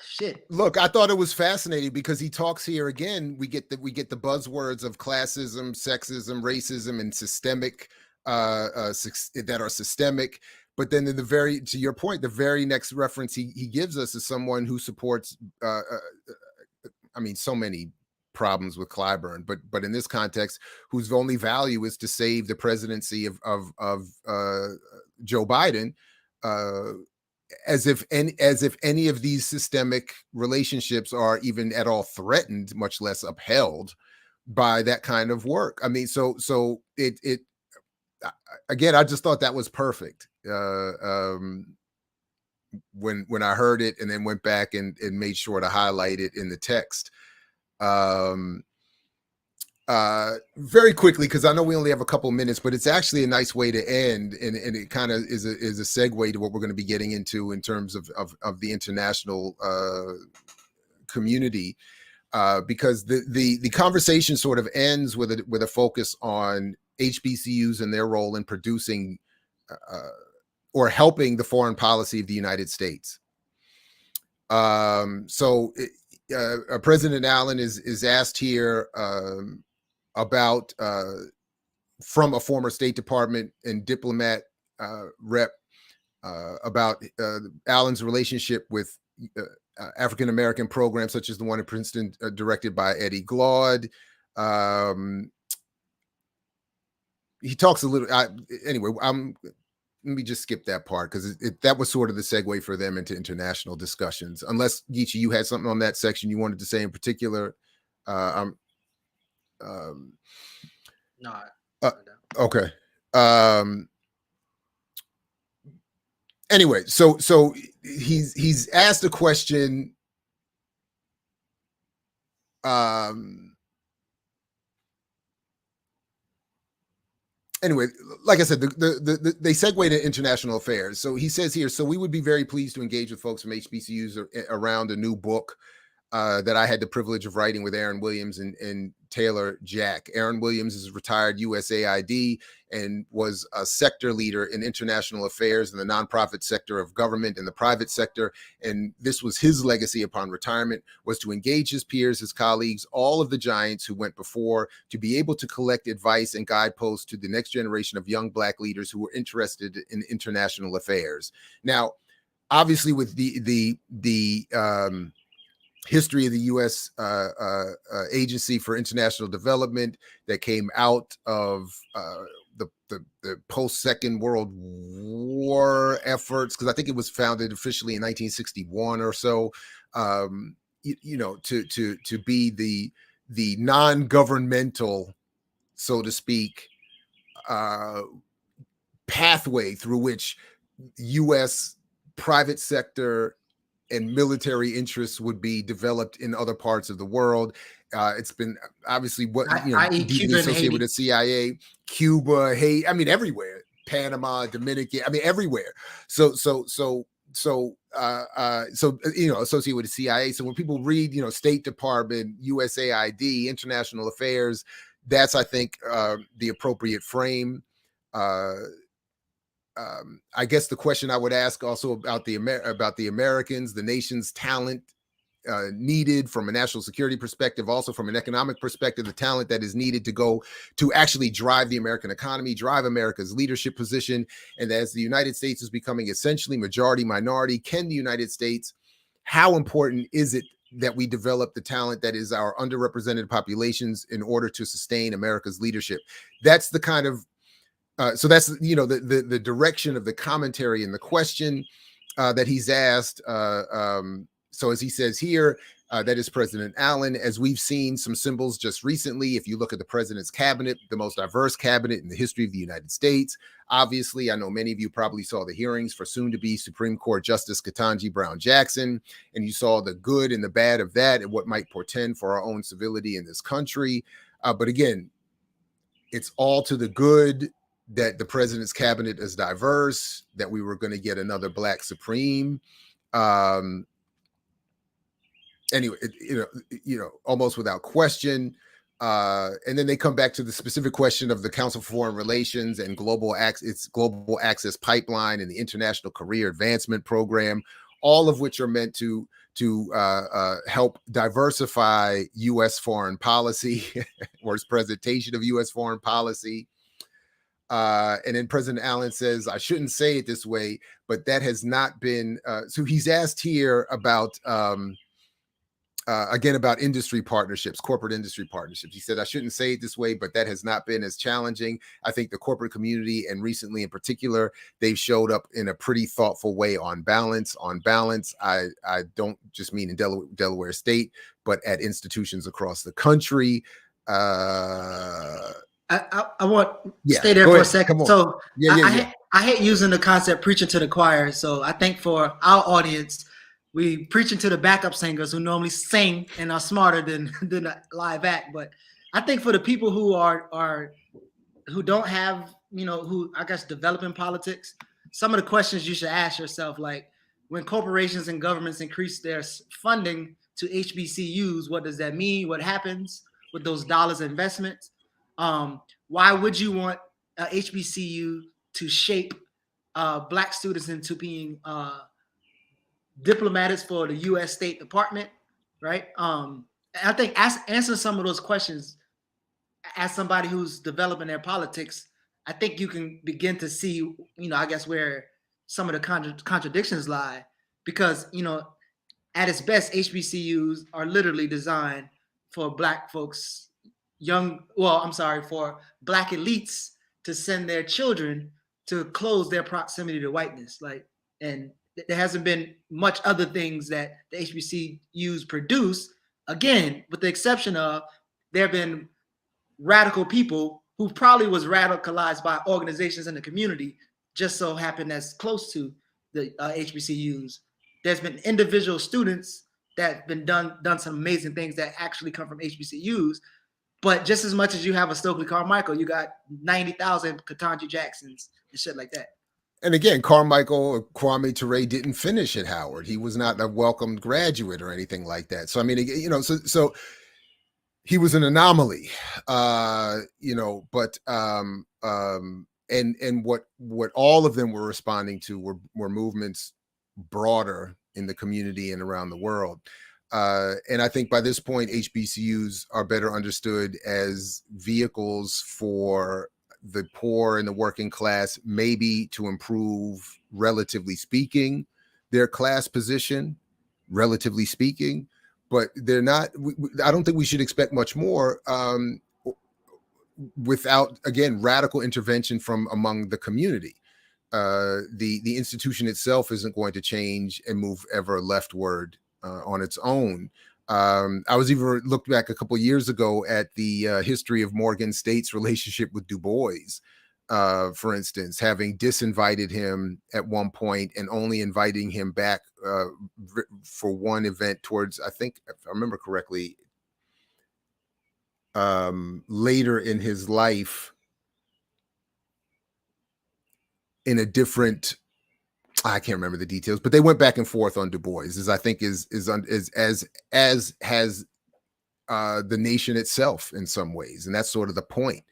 Shit. Look, I thought it was fascinating because he talks here again. We get the buzzwords of classism, sexism, racism, and systemic that are systemic. But then to your point, the very next reference he gives us is someone who supports. I mean, so many problems with Clyburn, but in this context, whose only value is to save the presidency of Joe Biden, as if any of these systemic relationships are even at all threatened, much less upheld by that kind of work. I mean, so it again, I just thought that was perfect when I heard it, and then went back and made sure to highlight it in the text. Very quickly, because I know we only have a couple minutes, but it's actually a nice way to end, and it kind of is a segue to what we're going to be getting into in terms of the international community, because the conversation sort of ends with a focus on HBCUs and their role in producing or helping the foreign policy of the United States. President Allen is asked here about from a former State Department and diplomat rep about Allen's relationship with African American programs such as the one in Princeton directed by Eddie Glaude. He talks a little. Anyway, let me just skip that part because that was sort of the segue for them into international discussions. Unless, Geechee, you had something on that section you wanted to say in particular. No. Okay. Anyway, so he's asked a question. Anyway, like I said, they segue to international affairs. So he says here, so we would be very pleased to engage with folks from HBCUs around a new book that I had the privilege of writing with Aaron Williams and Taylor Jack. Aaron Williams is retired USAID and was a sector leader in international affairs in the nonprofit sector of government and the private sector. And this was his legacy upon retirement, was to engage his peers, his colleagues, all of the giants who went before, to be able to collect advice and guideposts to the next generation of young Black leaders who were interested in international affairs. Now, obviously, with the history of the U.S. Agency for International Development that came out of the post-Second World War efforts, because I think it was founded officially in 1961 or so, you know, to be the non-governmental, so to speak, pathway through which U.S. private sector and military interests would be developed in other parts of the world. It's been obviously what, you know, deeply associated with the CIA, Cuba, Haiti, I mean, everywhere, Panama, Dominican, I mean, everywhere. So, you know, associated with the CIA. So when people read, you know, State Department, USAID, international affairs, that's, I think, the appropriate frame. I guess the question I would ask also about the Americans, the nation's talent needed from a national security perspective, also from an economic perspective, the talent that is needed to go to actually drive the American economy, drive America's leadership position. And as the United States is becoming essentially majority minority, can the United States, how important is it that we develop the talent that is our underrepresented populations in order to sustain America's leadership? That's the kind of so that's, you know, the direction of the commentary and the question that he's asked. So as he says here, that is President Allen. As we've seen some symbols just recently, if you look at the president's cabinet, the most diverse cabinet in the history of the United States. Obviously, I know many of you probably saw the hearings for soon-to-be Supreme Court Justice Ketanji Brown Jackson, and you saw the good and the bad of that and what might portend for our own civility in this country. But again, it's all to the good that the president's cabinet is diverse, that we were going to get another Black Supreme. Anyway, you know, almost without question. And then they come back to the specific question of the Council for Foreign Relations and its global access pipeline and the International Career Advancement Program, all of which are meant to help diversify U.S. foreign policy or its presentation of U.S. foreign policy. And then President Allen says, I shouldn't say it this way, but that has not been, so he's asked here about, again, about industry partnerships, corporate industry partnerships. He said, I shouldn't say it this way, but that has not been as challenging. I think the corporate community, and recently in particular, they've showed up in a pretty thoughtful way on balance. I don't just mean in Delaware State, but at institutions across the country. I want to stay there for a second. So I hate using the concept preaching to the choir. So I think for our audience, we preaching to the backup singers who normally sing and are smarter than the live act. But I think for the people who who don't have, you know, who I guess develop in politics, some of the questions you should ask yourself, like when corporations and governments increase their funding to HBCUs, what does that mean? What happens with those dollars investments? Why would you want HBCU to shape Black students into being diplomats for the U.S. State Department, right? I think answering some of those questions as somebody who's developing their politics, I think you can begin to see, you know, I guess where some of the contradictions lie, because, you know, at its best, HBCUs are literally designed for Black folks, for Black elites to send their children to close their proximity to whiteness. Like, and there hasn't been much other things that the HBCUs produce, again, with the exception of there have been radical people who probably was radicalized by organizations in the community, just so happened that's close to the HBCUs. There's been individual students that have been done some amazing things that actually come from HBCUs. But just as much as you have a Stokely Carmichael, you got 90,000 Ketanji Jacksons and shit like that. And again, Carmichael Kwame Ture didn't finish at Howard. He was not a welcomed graduate or anything like that. So I mean, you know, so he was an anomaly, you know. But and what all of them were responding to were movements broader in the community and around the world. And I think by this point, HBCUs are better understood as vehicles for the poor and the working class, maybe to improve, relatively speaking, their class position, relatively speaking, but they're not. I don't think we should expect much more without, again, radical intervention from among the community. The institution itself isn't going to change and move ever leftward on its own. I was even looked back a couple of years ago at the history of Morgan State's relationship with Du Bois, for instance, having disinvited him at one point and only inviting him back for one event towards, I think, if I remember correctly, later in his life in a different, I can't remember the details, but they went back and forth on Du Bois, as I think is has the nation itself in some ways, and that's sort of the point.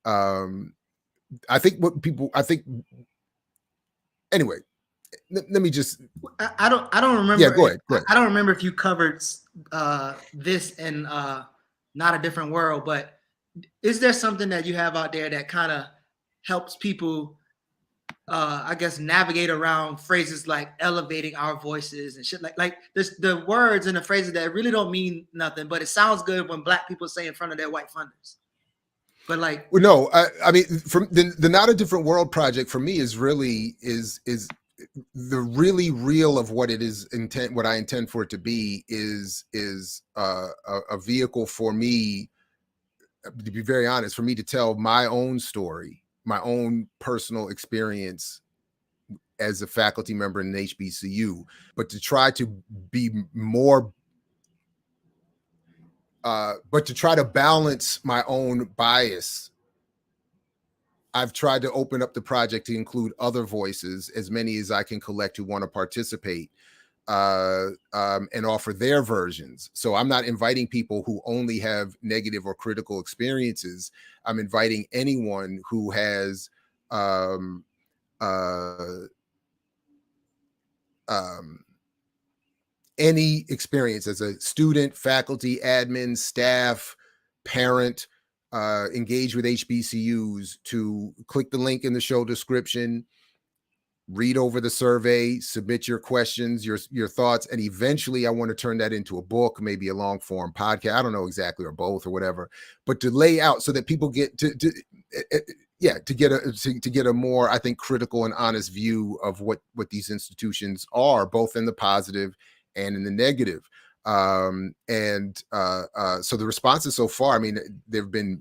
I think anyway. Let me just. I don't remember. Yeah, go ahead. I don't remember if you covered this in Not a Different World, but is there something that you have out there that kind of helps people? I guess navigate around phrases like elevating our voices and shit like this, the words and the phrases that really don't mean nothing, but it sounds good when Black people say in front of their white funders. But like, well, no, I mean, from the Not a Different World project for me is really is the really real of what it is what I intend for it to be is a vehicle for me, to be very honest, for me to tell my own story, my own personal experience as a faculty member in an HBCU, but to try to be more, but to try to balance my own bias. I've tried to open up the project to include other voices, as many as I can collect who want to participate, and offer their versions. So I'm not inviting people who only have negative or critical experiences. I'm inviting anyone who has any experience as a student, faculty, admin, staff, parent, engage with HBCUs, to click the link in the show description, read over the survey, submit your questions, your thoughts, and eventually I want to turn that into a book, maybe a long form podcast. I don't know exactly, or both or whatever, but to lay out so that people get to get a more, I think, critical and honest view of what these institutions are, both in the positive and in the negative. So the responses so far, I mean, there've been,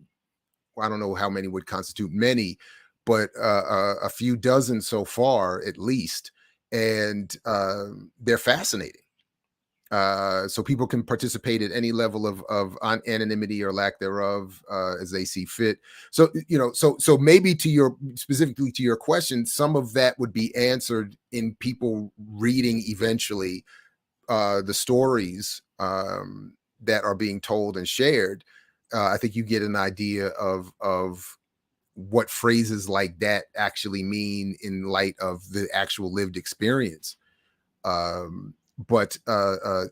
I don't know how many would constitute many, but a few dozen so far, at least. And they're fascinating. So people can participate at any level of anonymity or lack thereof, as they see fit. So, you know, so maybe specifically to your question, some of that would be answered in people reading eventually the stories that are being told and shared. I think you get an idea of what phrases like that actually mean in light of the actual lived experience. But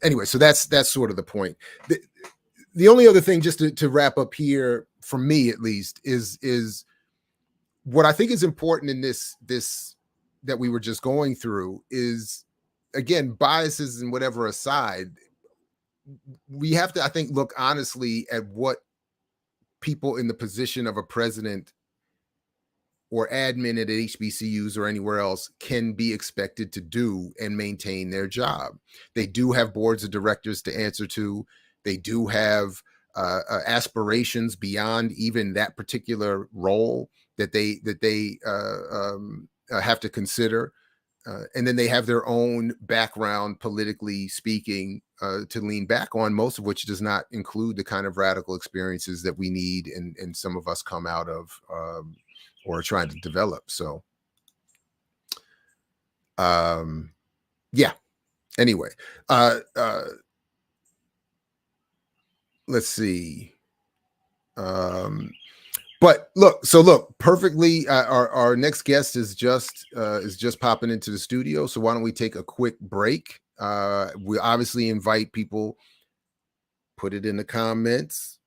anyway, so that's sort of the point. The only other thing, just to wrap up here, for me at least, is what I think is important in this that we were just going through is, again, biases and whatever aside, we have to, I think, look honestly at what people in the position of a president or admin at HBCUs or anywhere else can be expected to do and maintain their job. They do have boards of directors to answer to. They do have aspirations beyond even that particular role that they have to consider. And then they have their own background, politically speaking, to lean back on, most of which does not include the kind of radical experiences that we need and some of us come out of or are trying to develop. So Yeah. Anyway, let's see. But look, perfectly. Our next guest is just popping into the studio. So why don't we take a quick break? We obviously invite people, put it in the comments,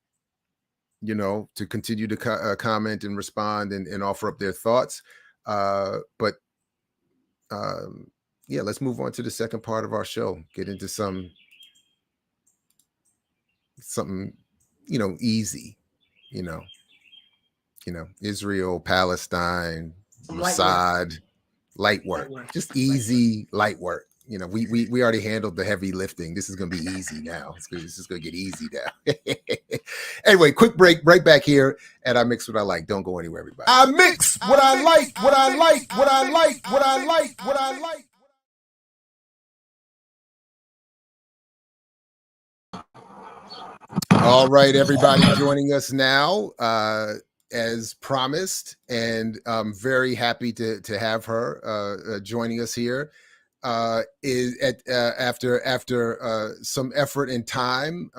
to continue to comment and respond and offer up their thoughts. But yeah, let's move on to the second part of our show. Get into something, easy, Israel, Palestine, Mossad, light work, just easy, light work. We already handled the heavy lifting. This is going to be easy now. This is going to get easy now. Anyway, quick break, right back here. And I mix what I like. Don't go anywhere, everybody. I mix what I like, what I like, what I like, what I like, what I like. All right, everybody joining us now, as promised, and I'm very happy to have her joining us here. Is after some effort and time,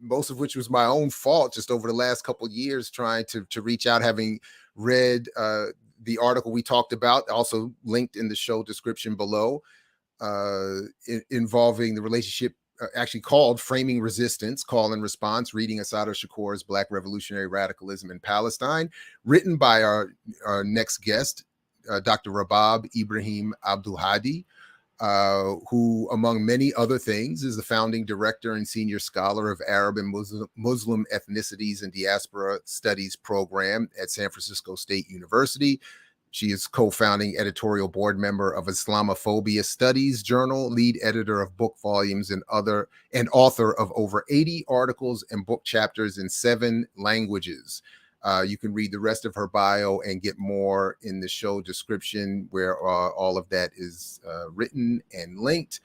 most of which was my own fault, just over the last couple of years, trying to reach out, having read the article we talked about, also linked in the show description below, involving the relationship. Actually called Framing Resistance, Call and Response, reading Assata Shakur's Black Revolutionary Radicalism in Palestine, written by our next guest, Dr. Rabab Ibrahim Abdulhadi, who, among many other things, is the founding director and senior scholar of Arab and Muslim ethnicities and diaspora studies program at San Francisco State University. She is co-founding editorial board member of Islamophobia Studies Journal, lead editor of book volumes, and author of over 80 articles and book chapters in 7 languages. You can read the rest of her bio and get more in the show description, where all of that is written and linked.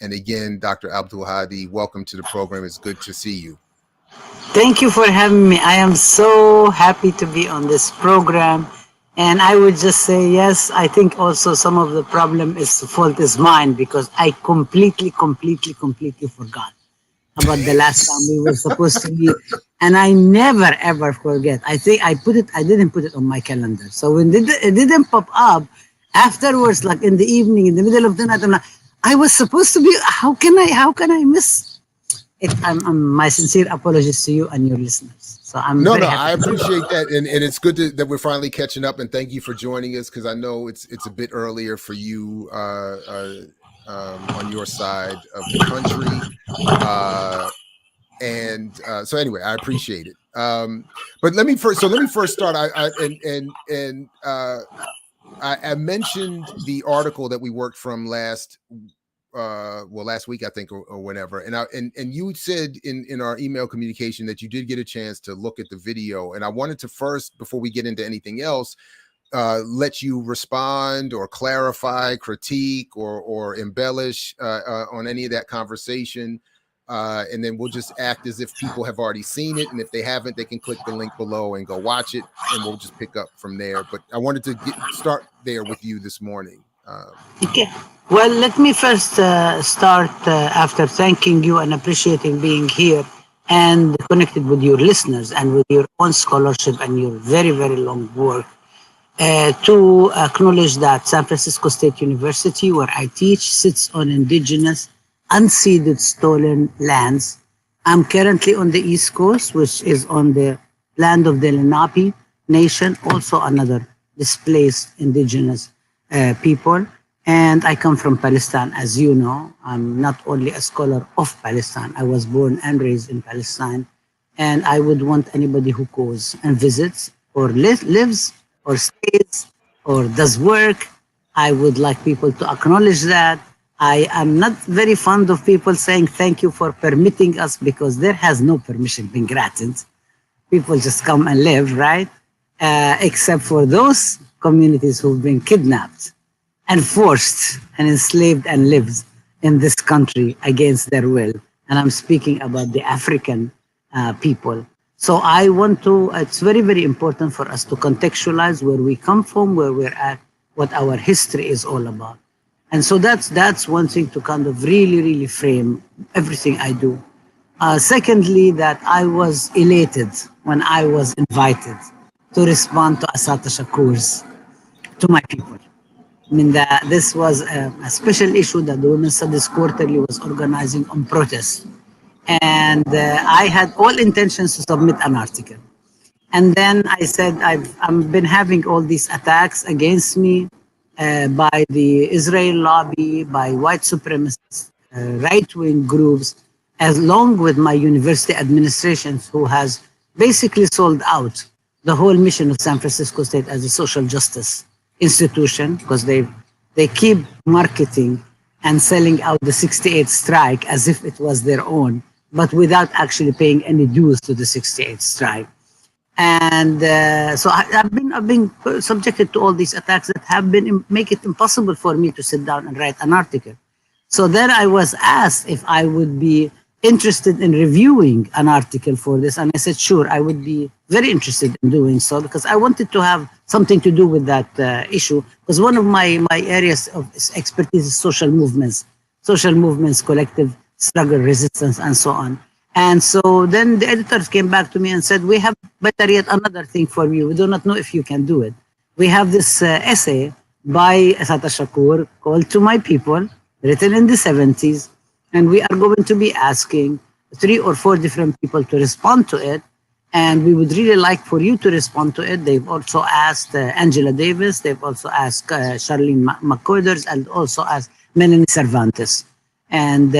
And again, Dr. Abdulhadi, welcome to the program. It's good to see you. Thank you for having me. I am so happy to be on this program. And I would just say, yes, I think also some of the fault is mine, because I completely forgot about the last time we were supposed to meet. And I never, ever forget. I think I didn't put it on my calendar. So when it didn't pop up afterwards, like in the evening, in the middle of the night, I'm like, I was supposed to be, how can I miss it? My sincere apologies to you and your listeners. So I'm no, I appreciate that, and it's good that we're finally catching up. And thank you for joining us, because I know it's a bit earlier for you on your side of the country, and so anyway, I appreciate it. But let me first start. I mentioned the article that we worked from last week, I think, or whenever, and you said in our email communication that you did get a chance to look at the video, and I wanted to first, before we get into anything else, let you respond or clarify, critique, or embellish on any of that conversation, and then we'll just act as if people have already seen it, and if they haven't, they can click the link below and go watch it, and we'll just pick up from there. But I wanted to start there with you this morning. Okay. Well, let me first start after thanking you and appreciating being here and connected with your listeners and with your own scholarship and your very, very long work, to acknowledge that San Francisco State University, where I teach, sits on indigenous, unceded, stolen lands. I'm currently on the East Coast, which is on the land of the Lenape Nation, also another displaced indigenous people. And I come from Palestine, as you know. I'm not only a scholar of Palestine, I was born and raised in Palestine. And I would want anybody who goes and visits or lives or stays or does work, I would like people to acknowledge that. I am not very fond of people saying thank you for permitting us, because there has no permission been granted. People just come and live, right? Except for those communities who've been kidnapped and forced and enslaved and lived in this country against their will. And I'm speaking about the African people. So I want to, it's very, very important for us to contextualize where we come from, where we're at, what our history is all about. And so that's one thing to kind of really frame everything I do. Secondly, that I was elated when I was invited to respond to Assata Shakur's, to my people. I mean, this was a special issue that the Women's Studies Quarterly was organizing on protest. And I had all intentions to submit an article. And then I said, I've been having all these attacks against me by the Israel lobby, by white supremacists, right-wing groups, along with my university administrations, who has basically sold out the whole mission of San Francisco State as a social justice institution, because they keep marketing and selling out the 68th strike as if it was their own, but without actually paying any dues to the 68th strike. And so I've been subjected to all these attacks that have been make it impossible for me to sit down and write an article. So then I was asked if I would be interested in reviewing an article for this, and I said sure, I would be very interested in doing so, because I wanted to have something to do with that issue, because one of my areas of expertise is social movements, collective struggle, resistance, and so on. And so then the editors came back to me and said, we have better yet another thing for you. We do not know if you can do it. We have this essay by Assata Shakur called To My People, written in the 70s. And we are going to be asking 3 or 4 different people to respond to it. And we would really like for you to respond to it. They've also asked Angela Davis. They've also asked Charlene McCorders, and also asked Melanie Cervantes. And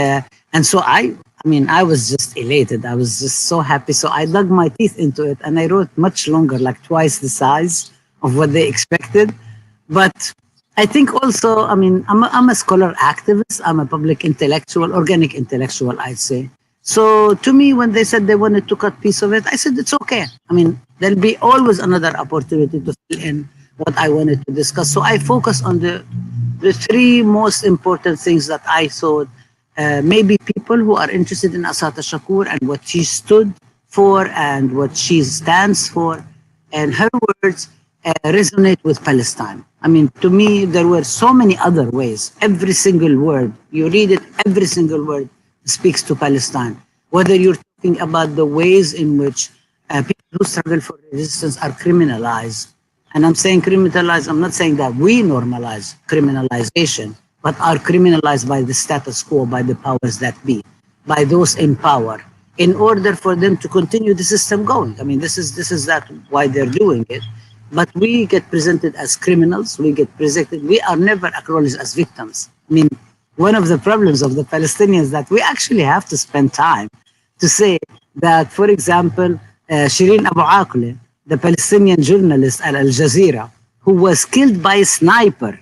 so I was just elated. I was just so happy. So I dug my teeth into it, and I wrote much longer, like twice the size of what they expected. But I think also, I'm a scholar activist. I'm a public intellectual, organic intellectual, I'd say. So to me, when they said they wanted to cut piece of it, I said, it's okay. There'll be always another opportunity to fill in what I wanted to discuss. So I focus on the 3 most important things that I thought maybe people who are interested in Assata Shakur and what she stood for and what she stands for, and her words resonate with Palestine. To me, there were so many other ways. Every single word, you read it, every single word speaks to Palestine. Whether you're talking about the ways in which people who struggle for resistance are criminalized. And I'm saying criminalized, I'm not saying that we normalize criminalization, but are criminalized by the status quo, by the powers that be, by those in power, in order for them to continue the system going. This is why they're doing it. But we get presented as criminals. We are never acknowledged as victims. One of the problems of the Palestinians that we actually have to spend time to say that, for example, Shireen Abu Akleh, the Palestinian journalist at Al Jazeera, who was killed by a sniper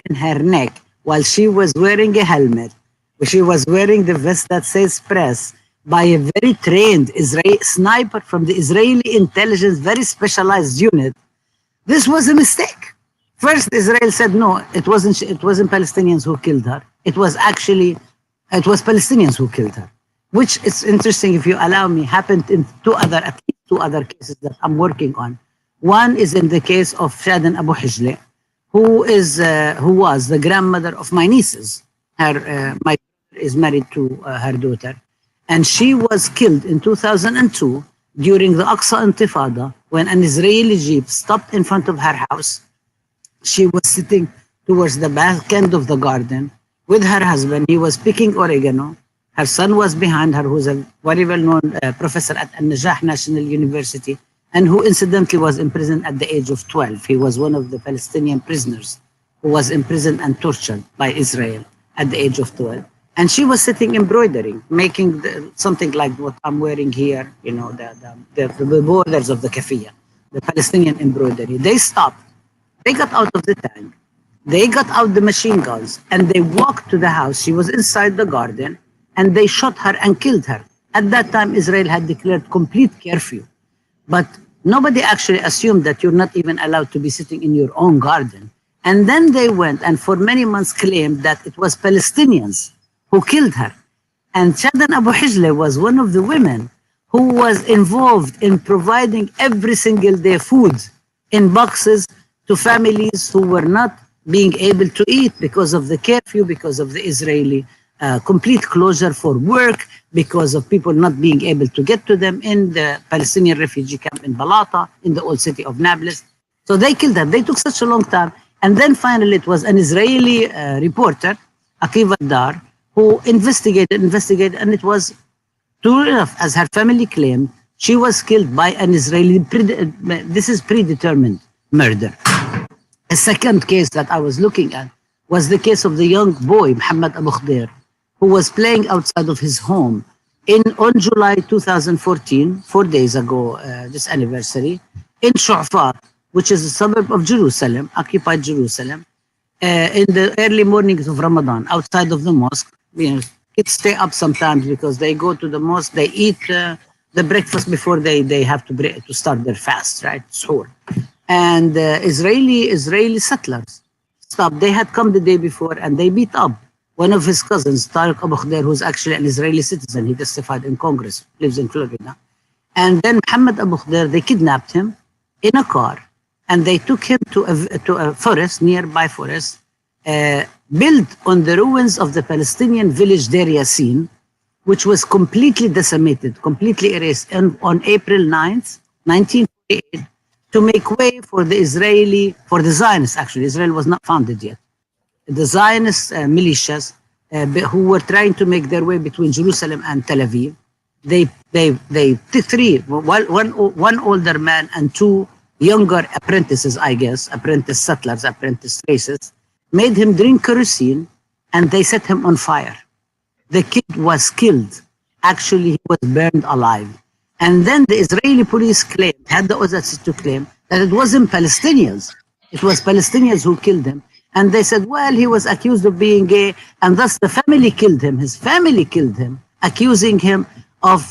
in her neck while she was wearing a helmet, she was wearing the vest that says press, by a very trained Israeli sniper from the Israeli intelligence, very specialized unit. This was a mistake. First, Israel said, no, it wasn't Palestinians who killed her. It was Palestinians who killed her, which is interesting, if you allow me, happened in at least two other cases that I'm working on. One is in the case of Shadan Abu Hijle, who was the grandmother of my nieces. My daughter is married to her daughter. And she was killed in 2002 during the Aqsa Intifada when an Israeli jeep stopped in front of her house. She was sitting towards the back end of the garden with her husband. He was picking oregano. Her son was behind her, who's a very well-known professor at Al-Najah National University, and who incidentally was imprisoned at the age of 12. He was one of the Palestinian prisoners who was imprisoned and tortured by Israel at the age of 12. And she was sitting embroidering, making something like what I'm wearing here, the borders of the kafiyah, the Palestinian embroidery. They stopped. They got out of the tank. They got out the machine guns and they walked to the house. She was inside the garden and they shot her and killed her. At that time, Israel had declared complete curfew. But nobody actually assumed that you're not even allowed to be sitting in your own garden. And then they went and for many months claimed that it was Palestinians who killed her. And Shadan Abu Hijle was one of the women who was involved in providing every single day food in boxes to families who were not being able to eat because of the curfew, because of the Israeli complete closure for work, because of people not being able to get to them in the Palestinian refugee camp in Balata, in the old city of Nablus. So they killed them. They took such a long time. And then finally it was an Israeli reporter, Akiva Dar, who investigated, and it was true enough, as her family claimed, she was killed by an Israeli, this is predetermined murder. A second case that I was looking at was the case of the young boy, Muhammad Abu Khdir, who was playing outside of his home on July 2014, 4 days ago, this anniversary, in Shu'afat, which is a suburb of Jerusalem, occupied Jerusalem, in the early mornings of Ramadan, outside of the mosque. You know, kids stay up sometimes because they go to the mosque, they eat the breakfast before they have to start their fast, right? Suhoor. And Israeli settlers stopped. They had come the day before and they beat up one of his cousins, Tariq Abu Khder, who's actually an Israeli citizen. He testified in Congress, lives in Florida. And then Muhammad Abu Khder, they kidnapped him in a car and they took him to a forest, nearby forest, built on the ruins of the Palestinian village Deir Yassin, which was completely decimated, completely erased, and on April 9th, 1948, to make way for the Zionists, actually. Israel was not founded yet. The Zionist militias who were trying to make their way between Jerusalem and Tel Aviv, they took three, one older man and two younger apprentices, I guess, apprentice settlers, apprentice racists, made him drink kerosene and they set him on fire. The kid was killed. Actually, he was burned alive. And then the Israeli police had the audacity to claim that it wasn't Palestinians. It was Palestinians who killed him. And they said, well, he was accused of being gay, and thus the family killed him. His family killed him, accusing him of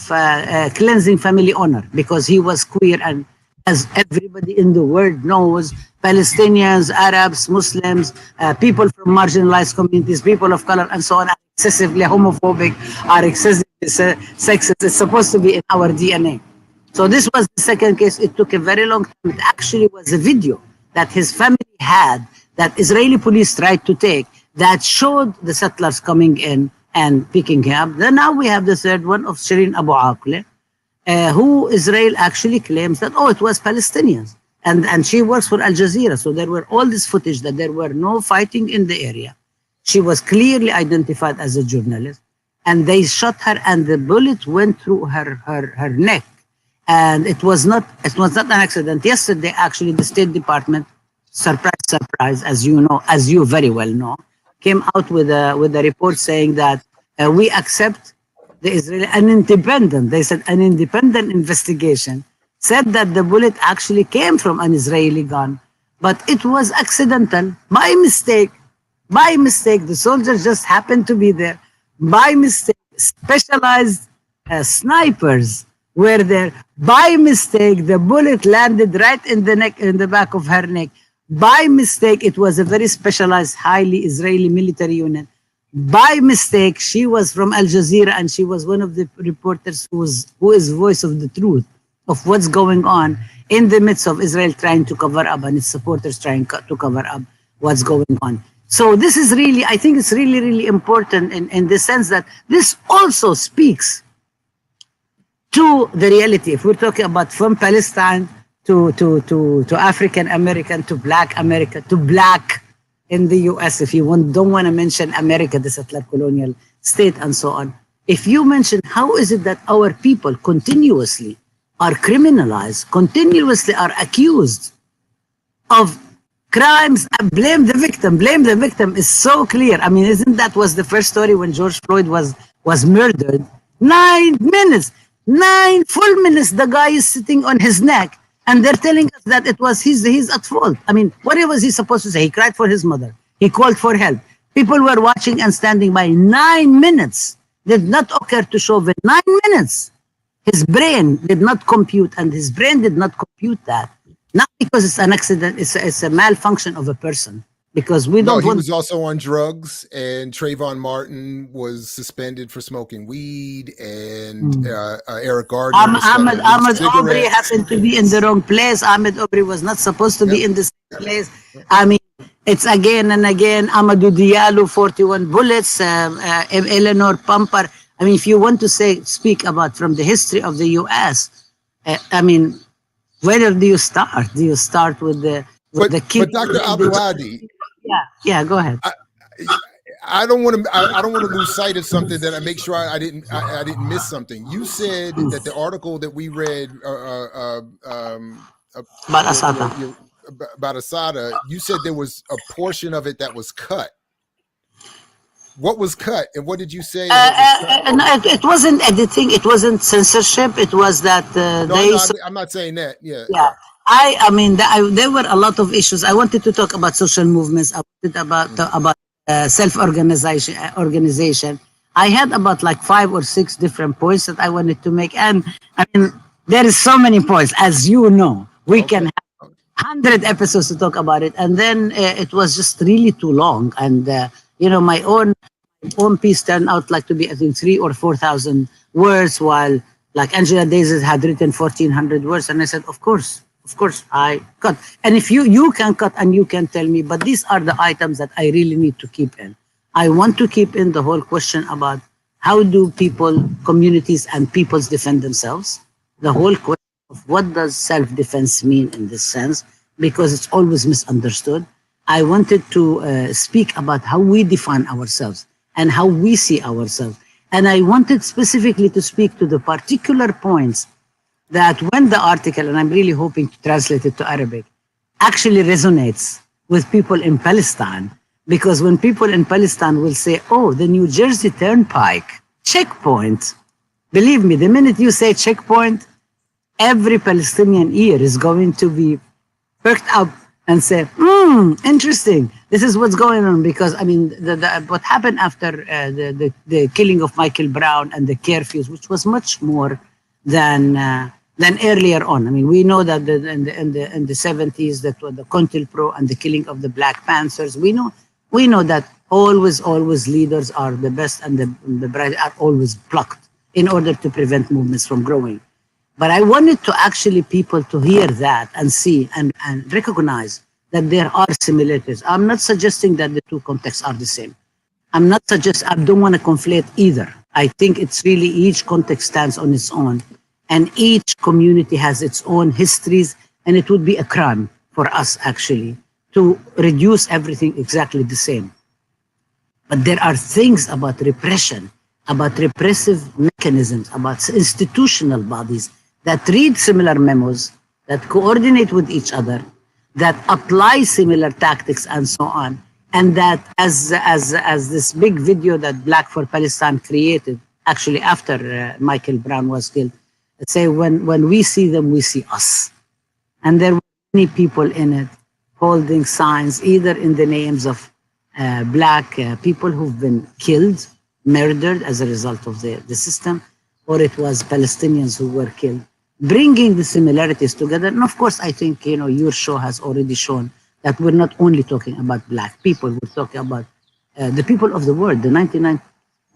cleansing family honor because he was queer. And as everybody in the world knows, Palestinians, Arabs, Muslims, people from marginalized communities, people of color, and so on, are excessively homophobic, are excessively sexist. It's supposed to be in our DNA. So this was the second case. It took a very long time. It actually was a video that his family had that Israeli police tried to take that showed the settlers coming in and picking him up. Then now we have the third one of Shireen Abu Akleh, who Israel actually claims that, it was Palestinians. And she works for Al Jazeera. So there were all this footage that there were no fighting in the area. She was clearly identified as a journalist. And they shot her and the bullet went through her neck. And it was not an accident. Yesterday, actually, the State Department, surprise, as you very well know, came out with a report saying that we accept the Israeli, an independent investigation said that the bullet actually came from an Israeli gun, but it was accidental, by mistake. The soldiers just happened to be there. By mistake, specialized snipers were there. By mistake, the bullet landed right in the neck, in the back of her neck. By mistake, it was a very specialized, highly Israeli military unit. By mistake, she was from Al Jazeera and she was one of the reporters who is voice of the truth of what's going on in the midst of Israel trying to cover up and its supporters trying to cover up what's going on. So this is really, I think it's really, really important in the sense that this also speaks to the reality. If we're talking about from Palestine to African American, to Black America, to Black in the US, if you don't want to mention America, the settler colonial state and so on. If you mention how is it that our people continuously are criminalized, continuously are accused of crimes, blame the victim is so clear. I mean, isn't that was the first story when George Floyd was murdered? 9 minutes, 9 full minutes, the guy is sitting on his neck and they're telling us that it was he's at fault. I mean, what was he supposed to say? He cried for his mother. He called for help. People were watching and standing by. 9 minutes did not occur to Chauvin. 9 minutes. His brain did not compute, and his brain did not compute that. Not because it's an accident, it's a malfunction of a person. because we No, don't he want. was also on drugs, and Trayvon Martin was suspended for smoking weed, and Eric Gardner was selling loose Ahmed Aubrey cigarettes. happened to be in the wrong place. Ahmed Aubrey was not supposed to be in this place. I mean, it's again and again. Amadou Diallo, 41 bullets. Eleanor Pamper. I mean, if you want to speak about from the history of the U.S., I mean, where do you start? Do you start with the But kid? Dr. Abdulhadi, Yeah, go ahead. I don't want to. I don't want to lose sight of something that I make sure I didn't miss something. You said that the article that we read About Assata. about Assata, you said there was a portion of it that was cut. What was cut, and what did you say? It wasn't editing. It wasn't censorship. It was that I'm not saying that. Yeah. I mean, there were a lot of issues. I wanted to talk about social movements. I wanted about self-organization. I had about like 5 or 6 different points that I wanted to make, and I mean, there is so many points, as you know. We can have 100 episodes to talk about it, and then it was just really too long. And my own piece turned out like to be, I think, 3,000 or 4,000 words, while like Angela Davis had written 1,400 words. And I said, of course, I cut. And if you can cut and you can tell me, but these are the items that I really need to keep in. I want to keep in the whole question about how do people, communities, and peoples defend themselves. The whole question of what does self-defense mean in this sense, because it's always misunderstood. I wanted to speak about how we define ourselves and how we see ourselves. And I wanted specifically to speak to the particular points that when the article, and I'm really hoping to translate it to Arabic, actually resonates with people in Palestine. Because when people in Palestine will say, oh, the New Jersey Turnpike, checkpoint, believe me, the minute you say checkpoint, every Palestinian ear is going to be perked up and say, interesting. This is what's going on. Because, I mean, what happened after the killing of Michael Brown and the curfews, which was much more than earlier on. I mean, we know that in the 70s, that was the Contil-Pro and the killing of the Black Panthers. We know that always leaders are the best, and the bright are always blocked in order to prevent movements from growing. But I wanted to actually people to hear that and see and recognize that there are similarities. I'm not suggesting that the two contexts are the same. I don't want to conflate either. I think it's really each context stands on its own, and each community has its own histories, and it would be a crime for us actually to reduce everything exactly the same. But there are things about repression, about repressive mechanisms, about institutional bodies that read similar memos, that coordinate with each other, that apply similar tactics and so on. And that as this big video that Black for Palestine created, actually after Michael Brown was killed, say when we see them, we see us. And there were many people in it holding signs, either in the names of Black people who've been killed, murdered as a result of the system, or it was Palestinians who were killed, bringing the similarities together. And of course, I think, your show has already shown that we're not only talking about Black people, we're talking about the people of the world, the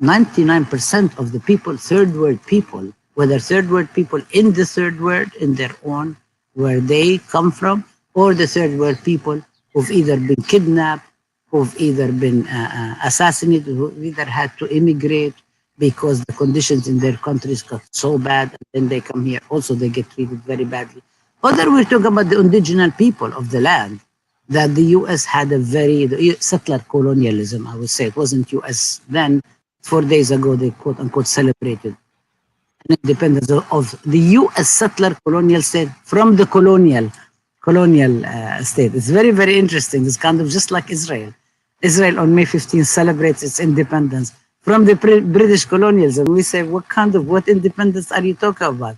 99% of the people, third world people, whether third world people in the third world, in their own, where they come from, or the third world people who've either been kidnapped, who've either been assassinated, who either had to immigrate because the conditions in their countries got so bad, and then they come here. Also, they get treated very badly. Whether we're talking about the indigenous people of the land, that the U.S. had the settler colonialism, I would say. It wasn't U.S. then. 4 days ago, they quote unquote celebrated an independence of the U.S. settler colonial state from the colonial state. It's very, very interesting. It's kind of just like Israel. Israel on May 15th celebrates its independence from the British colonialism. We say, what independence are you talking about?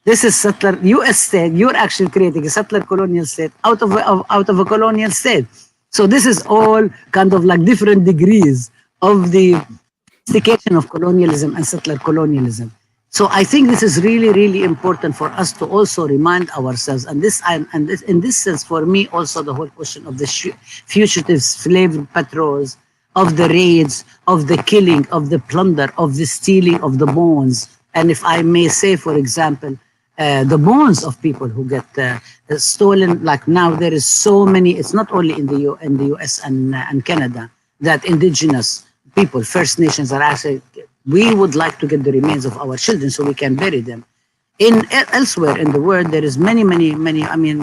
This is settler U.S. state. You're actually creating a settler colonial state out of a colonial state. So this is all kind of like different degrees of the sophistication of colonialism and settler colonialism. So I think this is really, really important for us to also remind ourselves. And in this sense, for me, also the whole question of the fugitive slave patrols, of the raids, of the killing, of the plunder, of the stealing of the bones. And if I may say, for example, the bones of people who get stolen. Like now, there is so many. It's not only in the U.S. and Canada that indigenous people, First Nations, are actually. We would like to get the remains of our children so we can bury them. Elsewhere in the world, there is many. I mean,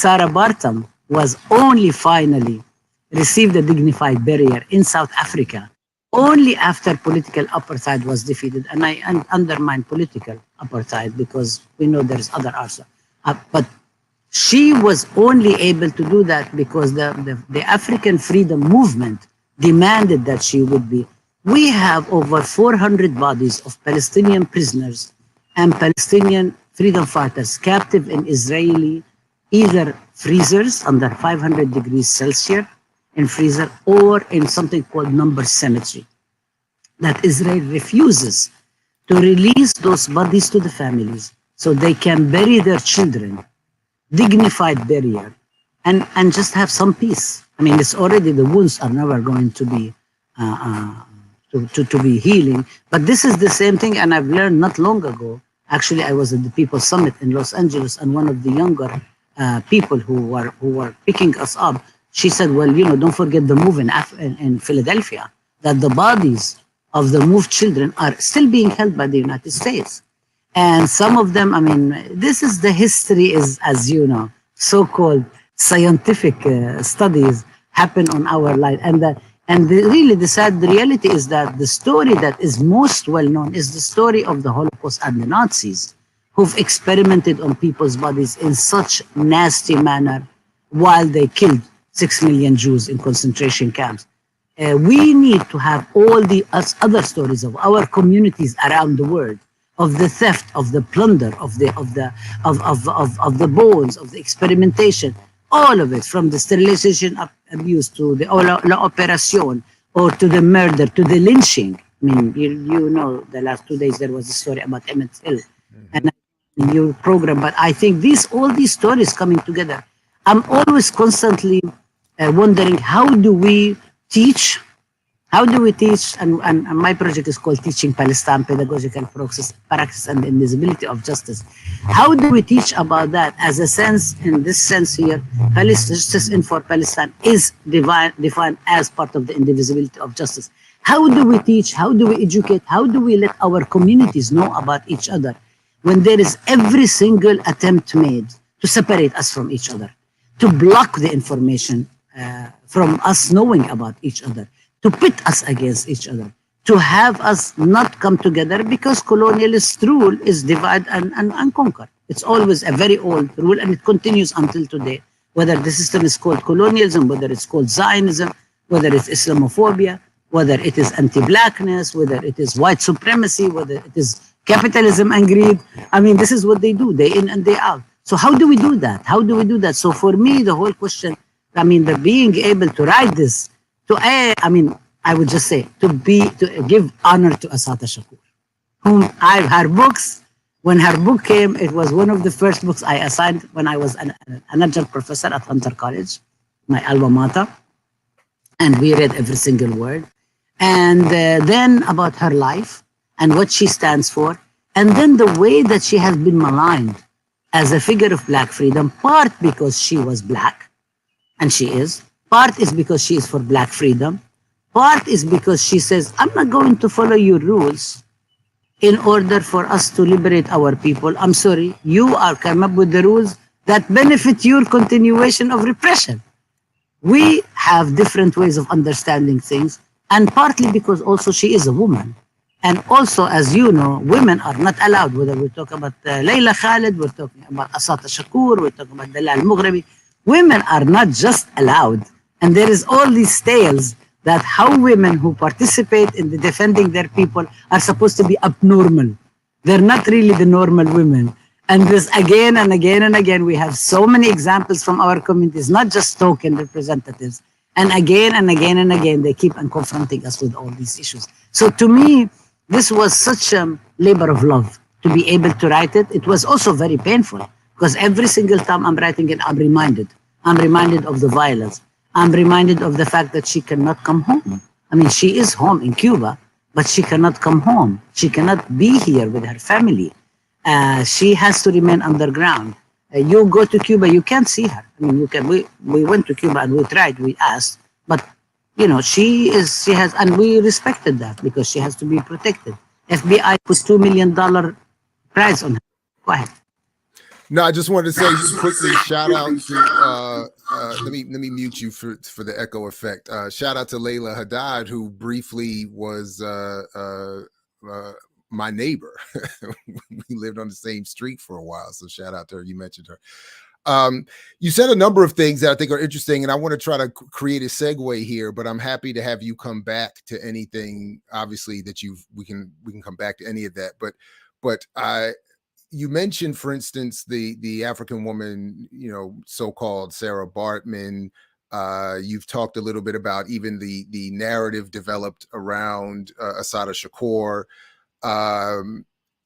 Sarah Bartam was only finally received a dignified burial in South Africa only after political apartheid was defeated. And I undermine political apartheid because we know there's other also. But she was only able to do that because the African freedom movement demanded that she would be. We have over 400 bodies of Palestinian prisoners and Palestinian freedom fighters captive in Israeli either freezers under 500 degrees Celsius in freezer or in something called number cemetery. That Israel refuses to release those bodies to the families so they can bury their children, dignified burial, and just have some peace. I mean, it's already the wounds are never going to be to be healing. But this is the same thing, and I've learned not long ago. Actually, I was at the People's Summit in Los Angeles, and one of the younger people who were picking us up, she said, "Well, don't forget the move in Philadelphia, that the bodies of the moved children are still being held by the United States, and some of them. I mean, this is the history is, as you know, so-called scientific studies happen on our life, and really, the reality is that the story that is most well known is the story of the Holocaust and the Nazis, who've experimented on people's bodies in such nasty manner while they killed 6 million Jews in concentration camps. We need to have all the other stories of our communities around the world, of the theft, of the plunder, of the bones, of the experimentation. All of it, from the sterilization abuse to the la operation, or to the murder, to the lynching. I mean, you know, the last 2 days there was a story about Emmett Till, and your program. But I think all these stories coming together. I'm always constantly wondering, how do we teach? How do we teach? And my project is called Teaching Palestine, Pedagogical Practice and the Invisibility of Justice. How do we teach about that as a sense, in this sense here, justice for Palestine is defined as part of the indivisibility of justice. How do we teach? How do we educate? How do we let our communities know about each other when there is every single attempt made to separate us from each other, to block the information from us knowing about each other, to pit us against each other, to have us not come together because colonialist rule is divide and conquer. It's always a very old rule, and it continues until today. Whether the system is called colonialism, whether it's called Zionism, whether it's Islamophobia, whether it is anti-blackness, whether it is white supremacy, whether it is capitalism and greed. I mean, this is what they do, day in and day out. So how do we do that? How do we do that? So for me, the whole question, I mean, the being able to write this, I would just say to give honor to Assata Shakur, whom her books, when her book came, it was one of the first books I assigned when I was an adjunct professor at Hunter College, my alma mater, and we read every single word. And then about her life and what she stands for, and then the way that she has been maligned as a figure of Black freedom, part because she was Black, and she is, part is because she is for Black freedom, part is because she says, I'm not going to follow your rules in order for us to liberate our people. I'm sorry, you are come up with the rules that benefit your continuation of repression. We have different ways of understanding things, and partly because also she is a woman. And also, as you know, women are not allowed, whether we talk about Layla Khalid, we're talking about Assata Shakur, we're talking about Dalal Mughrabi. Women are not just allowed. And there is all these tales that how women who participate in the defending their people are supposed to be abnormal. They're not really the normal women. And this again and again and again, we have so many examples from our communities, not just token representatives. And again and again and again, they keep on confronting us with all these issues. So to me, This was such a labor of love to be able to write it. It was also very painful because every single time I'm writing it, I'm reminded. I'm reminded of the violence. I'm reminded of the fact that she cannot come home. I mean, she is home in Cuba, but she cannot come home. She cannot be here with her family. She has to remain underground. You go to Cuba, you can't see her. I mean, you can. We went to Cuba and we tried. We asked, but you know, she has, and we respected that because she has to be protected. FBI put $2 million prize on her. Go ahead. No, I just wanted to say quickly, shout out to let me mute you for the echo effect. Shout out to Layla Haddad, who briefly was my neighbor. We lived on the same street for a while, so shout out to her. You mentioned her. You said a number of things that I think are interesting, and I want to try to create a segue here, but I'm happy to have you come back to anything, obviously, that we can come back to any of that. But you mentioned, for instance, the African woman, you know, so-called Sarah Bartman. You've talked a little bit about even the narrative developed around Assata Shakur.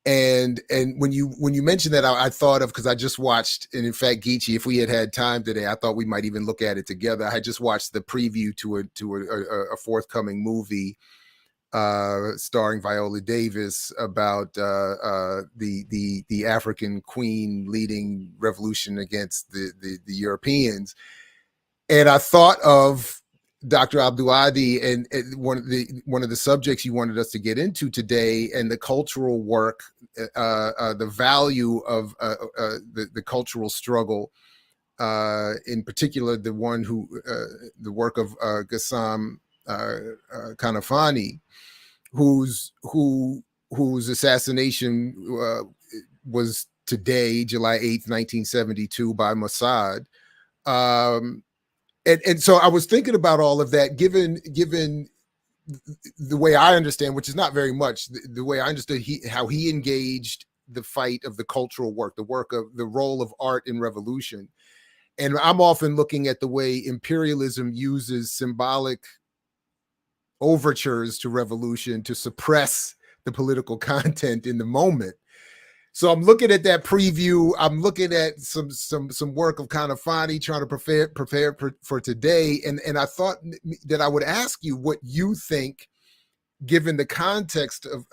And when you mentioned that, I thought of, because I just watched, and in fact, Geechee, if we had time today, I thought we might even look at it together. I just watched the preview to a forthcoming movie starring Viola Davis about the African queen leading revolution against the Europeans. And I thought of Dr. Abdulhadi and one of the subjects you wanted us to get into today, and the cultural work, the value of the cultural struggle, in particular the work of Ghassan Kanafani, whose assassination was today, July 8th, 1972, by Mossad. And so I was thinking about all of that, given the way I understand, which is not very much, the way I understood how he engaged the fight of the cultural work, the role of art in revolution. And I'm often looking at the way imperialism uses symbolic overtures to revolution to suppress the political content in the moment. So I'm looking at that preview. I'm looking at some work of Kanafani, trying to prepare for today. And I thought that I would ask you what you think, given the context of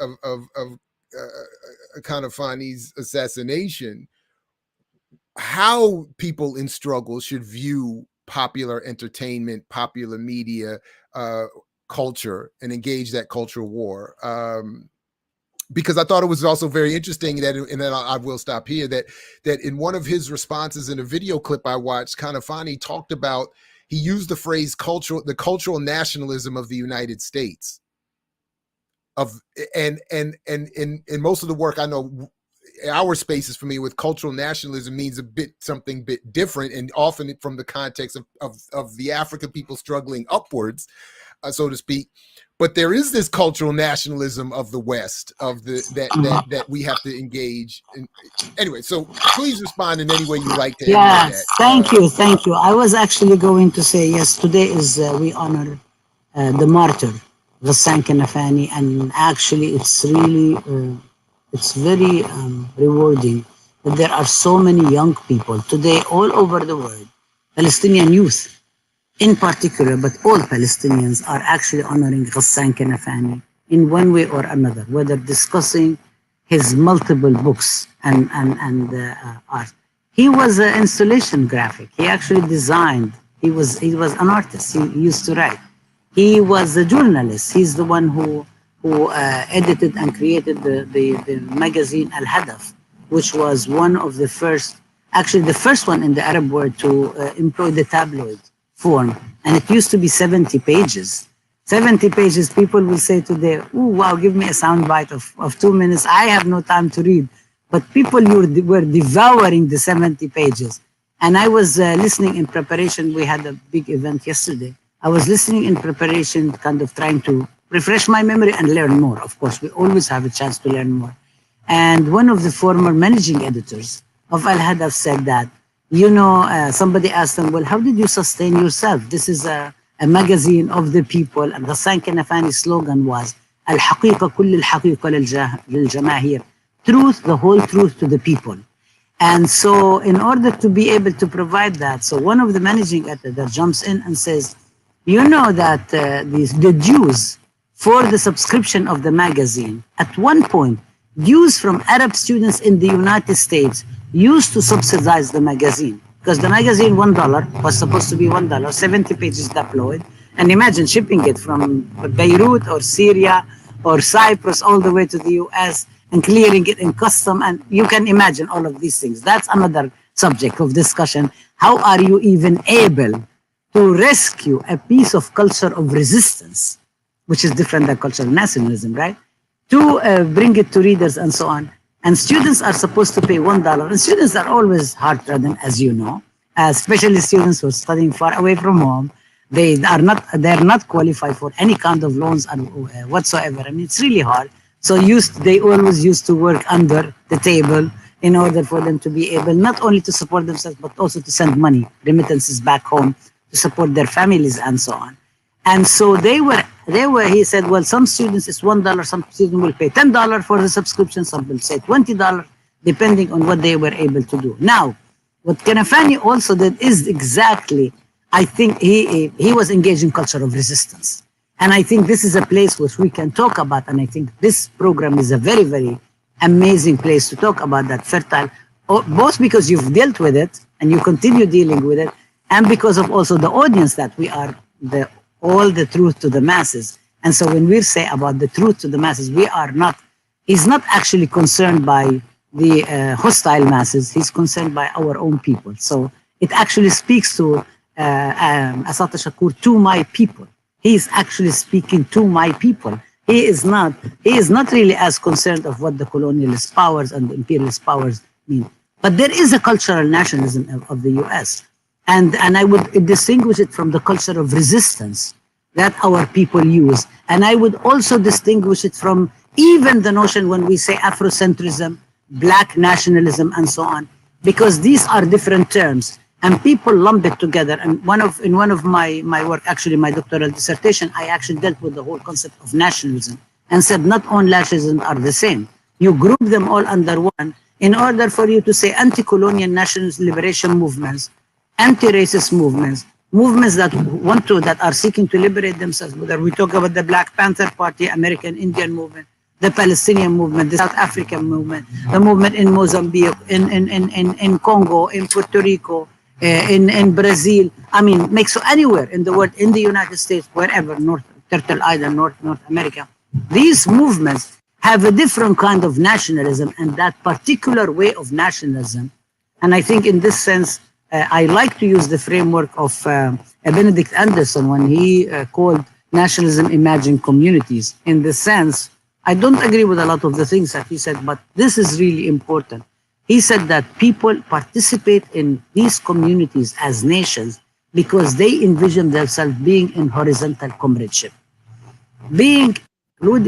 Kanafani's assassination, how people in struggle should view popular entertainment, popular media, culture, and engage that cultural war. Because I thought it was also very interesting that, and then I will stop here, that in one of his responses in a video clip I watched, Kanafani talked about, he used the phrase the cultural nationalism of the United States. And in most of the work, I know our space is familiar with, cultural nationalism means something bit different, and often from the context of the African people struggling upwards, so to speak. But there is this cultural nationalism of the West, that we have to engage in. Anyway, so please respond in any way you like to. Yes, thank you. I was actually going to say, yes, today is we honor the martyr Ghassan Kanafani, and actually it's really it's very rewarding that there are so many young people today all over the world, Palestinian youth in particular, but all Palestinians are actually honoring Ghassan Kanafani in one way or another, whether discussing his multiple books and art. He was an installation graphic. He actually designed. He was an artist. He used to write. He was a journalist. He's the one who edited and created the magazine Al Hadaf, which was one of the first, actually the first one in the Arab world to employ the tabloid form, and it used to be 70 pages. 70 pages, people will say today, oh, wow, give me a soundbite of 2 minutes. I have no time to read. But people were devouring the 70 pages. And I was listening in preparation. We had a big event yesterday. I was listening in preparation, kind of trying to refresh my memory and learn more. Of course, we always have a chance to learn more. And one of the former managing editors of Al Hadaf said that, somebody asked them, well, how did you sustain yourself? This is a magazine of the people. And Ghassan Kanafani's slogan was, الحقيقة كل الحقيقة للجماهير. Truth, the whole truth to the people. And so in order to be able to provide that, so one of the managing editor jumps in and says, you know that the dues for the subscription of the magazine, at one point, dues from Arab students in the United States used to subsidize the magazine. Because the magazine, $1, was supposed to be $1, 70 pages deployed. And imagine shipping it from Beirut or Syria or Cyprus all the way to the US and clearing it in custom. And you can imagine all of these things. That's another subject of discussion. How are you even able to rescue a piece of culture of resistance, which is different than cultural nationalism, right? To bring it to readers and so on. And students are supposed to pay $1. And students are always heartbroken, as you know, especially students who are studying far away from home. They're not qualified for any kind of loans whatsoever. I mean, it's really hard. So they always used to work under the table in order for them to be able not only to support themselves, but also to send money, remittances back home to support their families and so on. And so he said, well, some students it's $1, some students will pay $10 for the subscription, some will say $20, depending on what they were able to do. Now, what Kanafani also did is exactly, I think he was engaged in culture of resistance. And I think this is a place which we can talk about. And I think this program is a very, very amazing place to talk about that fertile, both because you've dealt with it and you continue dealing with it, and because of also the audience that we are all the truth to the masses. And so when we say about the truth to the masses, he's not actually concerned by the hostile masses, he's concerned by our own people. So it actually speaks to Assata Shakur, to my people. He is actually speaking to my people. He is not really as concerned of what the colonialist powers and the imperialist powers mean. But there is a cultural nationalism of the US. And I would distinguish it from the culture of resistance that our people use. And I would also distinguish it from even the notion when we say Afrocentrism, Black nationalism, and so on, because these are different terms. And people lump it together. And in one of my work, actually my doctoral dissertation, I actually dealt with the whole concept of nationalism and said not all nationalisms are the same. You group them all under one in order for you to say anti-colonial nationalist liberation movements, anti-racist movements that are seeking to liberate themselves, whether we talk about the Black Panther Party, American Indian movement, the Palestinian movement, the South African movement, the movement in Mozambique, in Congo, in Puerto Rico, in Brazil, I mean, so anywhere in the world, in the United States, wherever, Turtle Island, North America, these movements have a different kind of nationalism, and that particular way of nationalism. And I think in this sense, I like to use the framework of Benedict Anderson when he called nationalism imagined communities. In the sense, I don't agree with a lot of the things that he said, but this is really important. He said that people participate in these communities as nations because they envision themselves being in horizontal comradeship,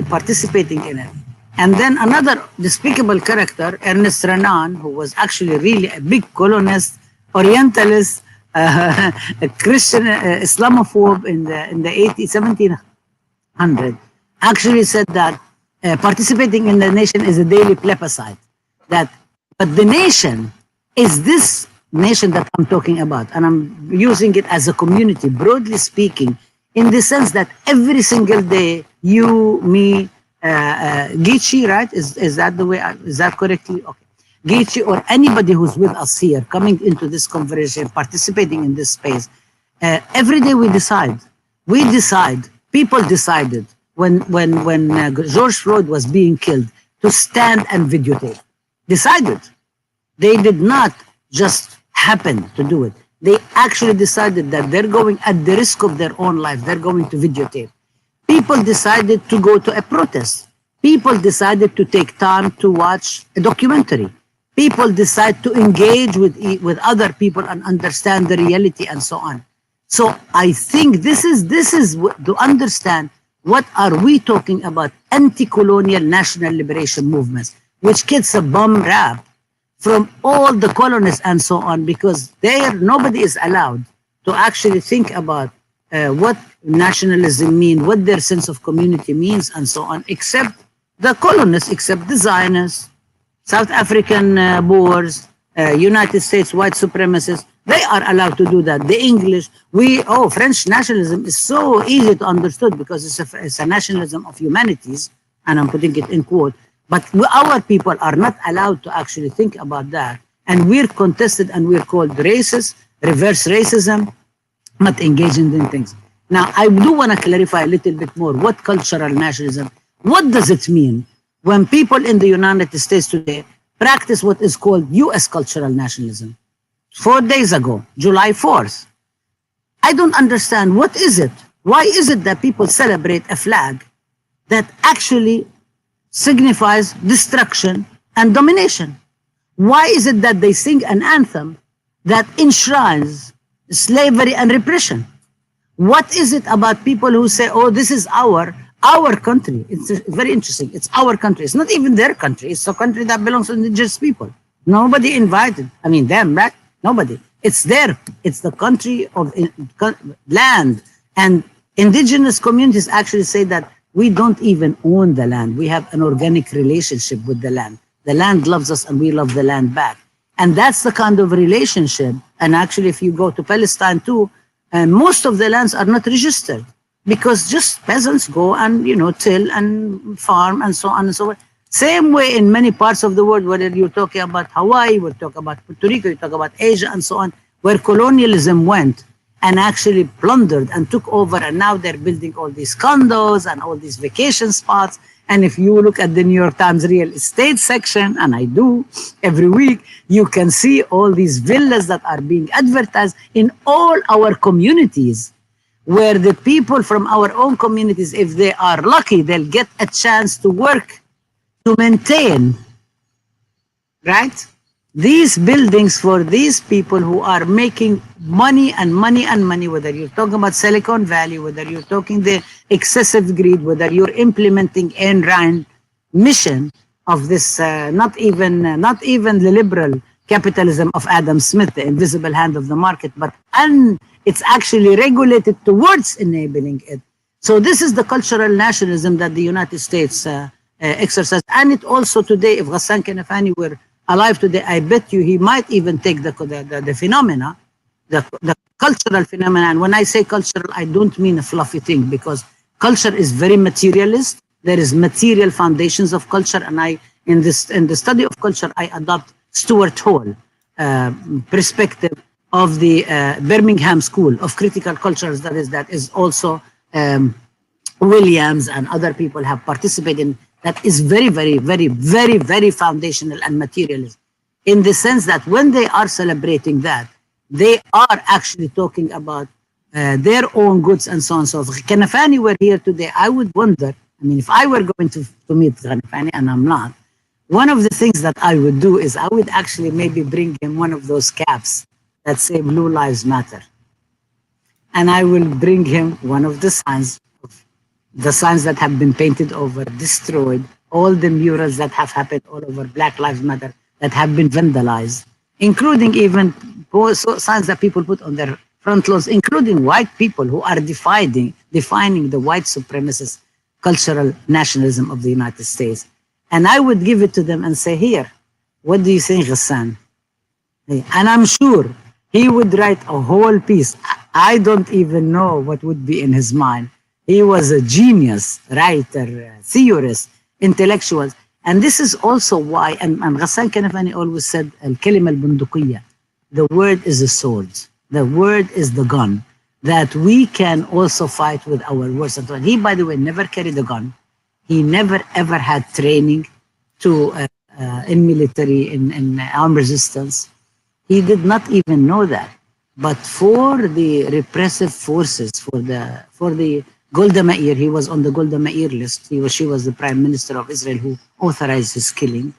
participating in it. And then another despicable character, Ernest Renan, who was actually really a big colonist, Orientalist, a Christian Islamophobe in the 1700s, actually said that participating in the nation is a daily plebiscite. But the nation is this nation that I'm talking about, and I'm using it as a community, broadly speaking, in the sense that every single day, you, me, Geechee, right? Is that the way? Is that correctly? Okay. Geechee or anybody who's with us here, coming into this conversation, participating in this space, every day we decide. People decided when George Floyd was being killed to stand and videotape. Decided. They did not just happen to do it. They actually decided that they're going, at the risk of their own life, they're going to videotape. People decided to go to a protest. People decided to take time to watch a documentary. People decide to engage with other people and understand the reality and so on. So I think this is to understand what are we talking about, anti-colonial national liberation movements, which gets a bum rap from all the colonists and so on, because nobody is allowed to actually think about what nationalism means, what their sense of community means, and so on, except the colonists, except the Zionists, South African Boers, United States white supremacists. They are allowed to do that. The English, French nationalism is so easy to understand because it's a nationalism of humanities, and I'm putting it in quote. But our people are not allowed to actually think about that. And we're contested and we're called racist, reverse racism, not engaging in things. Now, I do want to clarify a little bit more. What cultural nationalism, what does it mean when people in the United States today practice what is called US cultural nationalism? 4 days ago, July 4th. I don't understand. What is it? Why is it that people celebrate a flag that actually signifies destruction and domination? Why is it that they sing an anthem that enshrines slavery and repression? What is it about people who say, oh, this is our country? It's very interesting. It's our country. It's not even their country. It's a country that belongs to indigenous people. Nobody invited. I mean, them, right? Nobody. It's the country of land. And indigenous communities actually say that we don't even own the land. We have an organic relationship with the land. The land loves us and we love the land back. And that's the kind of relationship. And actually, if you go to Palestine too, most of the lands are not registered because just peasants go and, till and farm and so on and so forth. Same way in many parts of the world, whether you're talking about Hawaii, we're talking about Puerto Rico, you talk about Asia and so on, where colonialism went and actually plundered and took over, and now they're building all these condos and all these vacation spots. And if you look at the New York Times real estate section, and I do every week, you can see all these villas that are being advertised in all our communities, where the people from our own communities, if they are lucky, they'll get a chance to work to maintain, right? These buildings for these people who are making money and money and money, whether you're talking about Silicon Valley, whether you're talking the excessive greed, whether you're implementing Ayn Rand mission of this, not even the liberal capitalism of Adam Smith, the invisible hand of the market, but it's actually regulated towards enabling it. So this is the cultural nationalism that the United States exercise. And it also today, if Ghassan Kanafani were alive today, I bet you he might even take the phenomena, the cultural phenomena. And when I say cultural, I don't mean a fluffy thing, because culture is very materialist. There is material foundations of culture. And in the study of culture, I adopt Stuart Hall perspective of the Birmingham School of Critical Cultures. That is also Williams and other people have participated in. That is very, very, very, very, very foundational and materialist, in the sense that when they are celebrating that, they are actually talking about their own goods and so on. So if Kanafani were here today, I would wonder, I mean, if I were going to meet Kanafani, and I'm not, one of the things that I would do is I would actually maybe bring him one of those caps that say Blue Lives Matter. And I will bring him one of the signs that have been painted over, destroyed, all the murals that have happened all over Black Lives Matter that have been vandalized, including even signs that people put on their front lawns, including white people who are defining the white supremacist cultural nationalism of the United States. And I would give it to them and say, here, what do you think, Ghassan? And I'm sure he would write a whole piece. I don't even know what would be in his mind. He was a genius, writer, theorist, intellectual. And this is also why, and Ghassan Kanafani always said, al-kalima al-bunduqiyya, the word is a sword, the word is the gun, that we can also fight with our words. He, by the way, never carried a gun. He never ever had training in military, in armed resistance. He did not even know that. But for the repressive forces, for the Golda Meir, he was on the Golda Meir list. She was the prime minister of Israel who authorized his killing.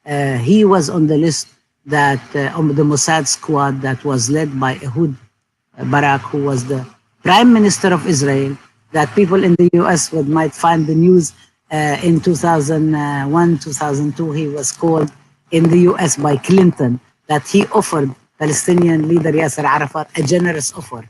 He was on the list that on the Mossad squad that was led by Ehud Barak, who was the prime minister of Israel. That people in the US might find the news in 2001, 2002. He was called in the US by Clinton that he offered Palestinian leader Yasser Arafat a generous offer,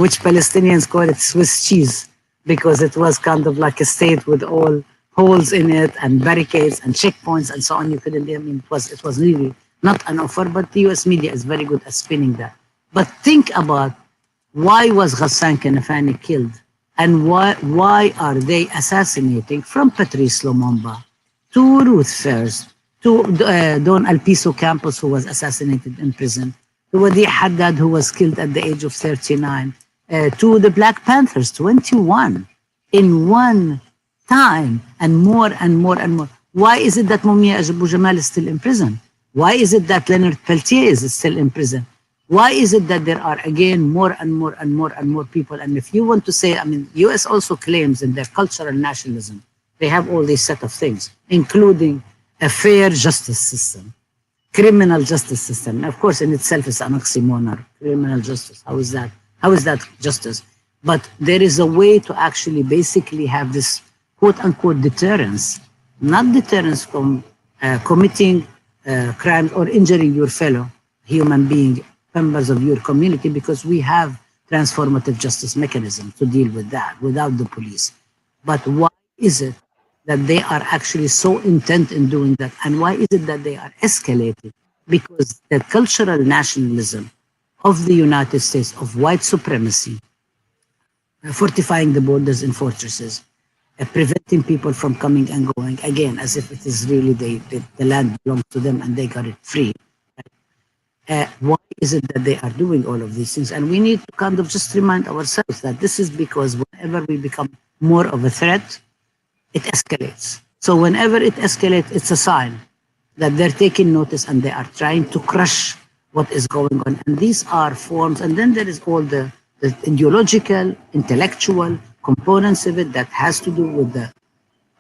which Palestinians call it Swiss cheese, because it was kind of like a state with all holes in it and barricades and checkpoints and so on. You couldn't, I mean, it was really not an offer, but the US media is very good at spinning that. But think about, why was Ghassan Kanafani killed? And why are they assassinating, from Patrice Lumumba to Ruth First, to Don Alpiso Campos, who was assassinated in prison, to Wadi Haddad, who was killed at the age of 39, to the Black Panthers, 21 in one time, and more and more and more. Why is it that Mumia Abu Jamal is still in prison? Why is it that Leonard Peltier is still in prison? Why is it that there are, again, more and more and more and more people? And if you want to say, I mean, US also claims in their cultural nationalism, they have all these set of things, including a fair justice system, criminal justice system. Of course, in itself is an oxymoron. Criminal justice, how is that? How is that justice? But there is a way to actually basically have this quote unquote deterrence, not deterrence from committing crimes or injuring your fellow human being, members of your community, because we have transformative justice mechanism to deal with that without the police. But why is it that they are actually so intent in doing that? And why is it that they are escalating? Because the cultural nationalism of the United States, of white supremacy, fortifying the borders in fortresses, preventing people from coming and going, again, as if it is really the land belongs to them and they got it free. Why is it that they are doing all of these things? And we need to kind of just remind ourselves that this is because whenever we become more of a threat, it escalates. So whenever it escalates, it's a sign that they're taking notice and they are trying to crush what is going on. And these are forms. And then there is all the ideological, intellectual components of it that has to do with the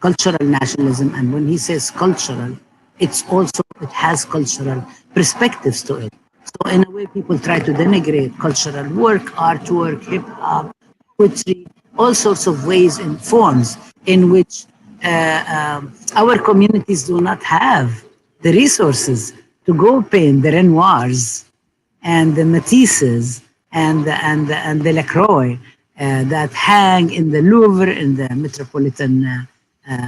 cultural nationalism. And when he says cultural, it has cultural perspectives to it. So in a way, people try to denigrate cultural work, artwork, hip hop, poetry, all sorts of ways and forms in which our communities do not have the resources to go paint the Renoirs and the Matisses and the Lacroix that hang in the Louvre, in the Metropolitan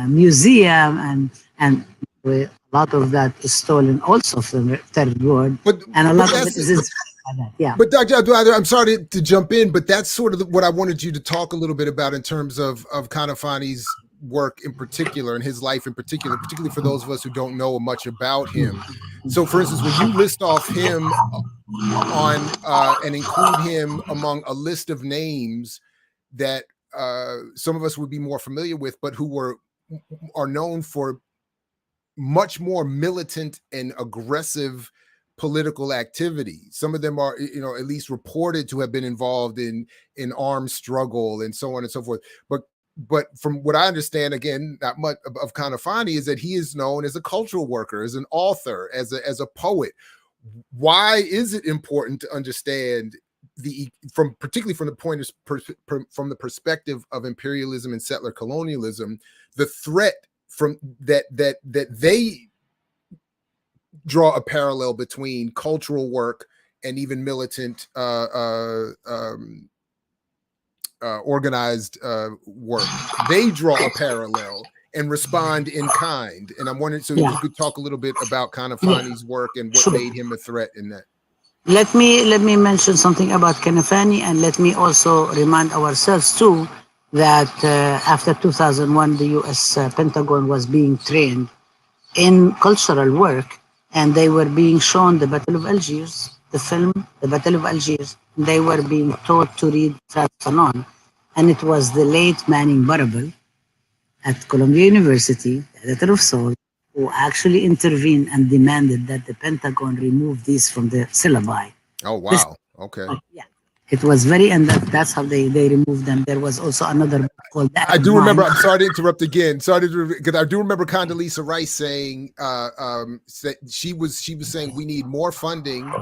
Museum, and a lot of that is stolen also from the third world, and a lot of it is inspired by that. Yeah. But Dr. Abdulhadi, I'm sorry to jump in, but that's sort of what I wanted you to talk a little bit about in terms of Kanafani's work in particular and his life in particular, particularly for those of us who don't know much about him. So, for instance, when you list off him on and include him among a list of names that some of us would be more familiar with, but who are known for much more militant and aggressive political activity. Some of them are, at least reported to have been involved in armed struggle and so on and so forth. But from what I understand, again, not much of Kanafani, is that he is known as a cultural worker, as an author, as a poet. Why is it important to understand particularly from the point from the perspective of imperialism and settler colonialism, the threat from that they draw a parallel between cultural work and even militant organized work? They draw a parallel and respond in kind. And I'm wondering, so if you could talk a little bit about Kanafani's work and what made him a threat in that. Let me mention something about Kanafani, and let me also remind ourselves too that after 2001, the U.S. Pentagon was being trained in cultural work, and they were being shown the Battle of Algiers, the film, the Battle of Algiers. They were being taught to read Frantz Fanon, and it was the late Manning Barable at Columbia University, the editor of Soul, who actually intervened and demanded that the Pentagon remove these from the syllabi. Oh, wow. Okay. Yeah. It was and that's how they removed them. There was also another book called I do remember, I'm sorry to interrupt again. Because I do remember Condoleezza Rice saying, she was saying we need more funding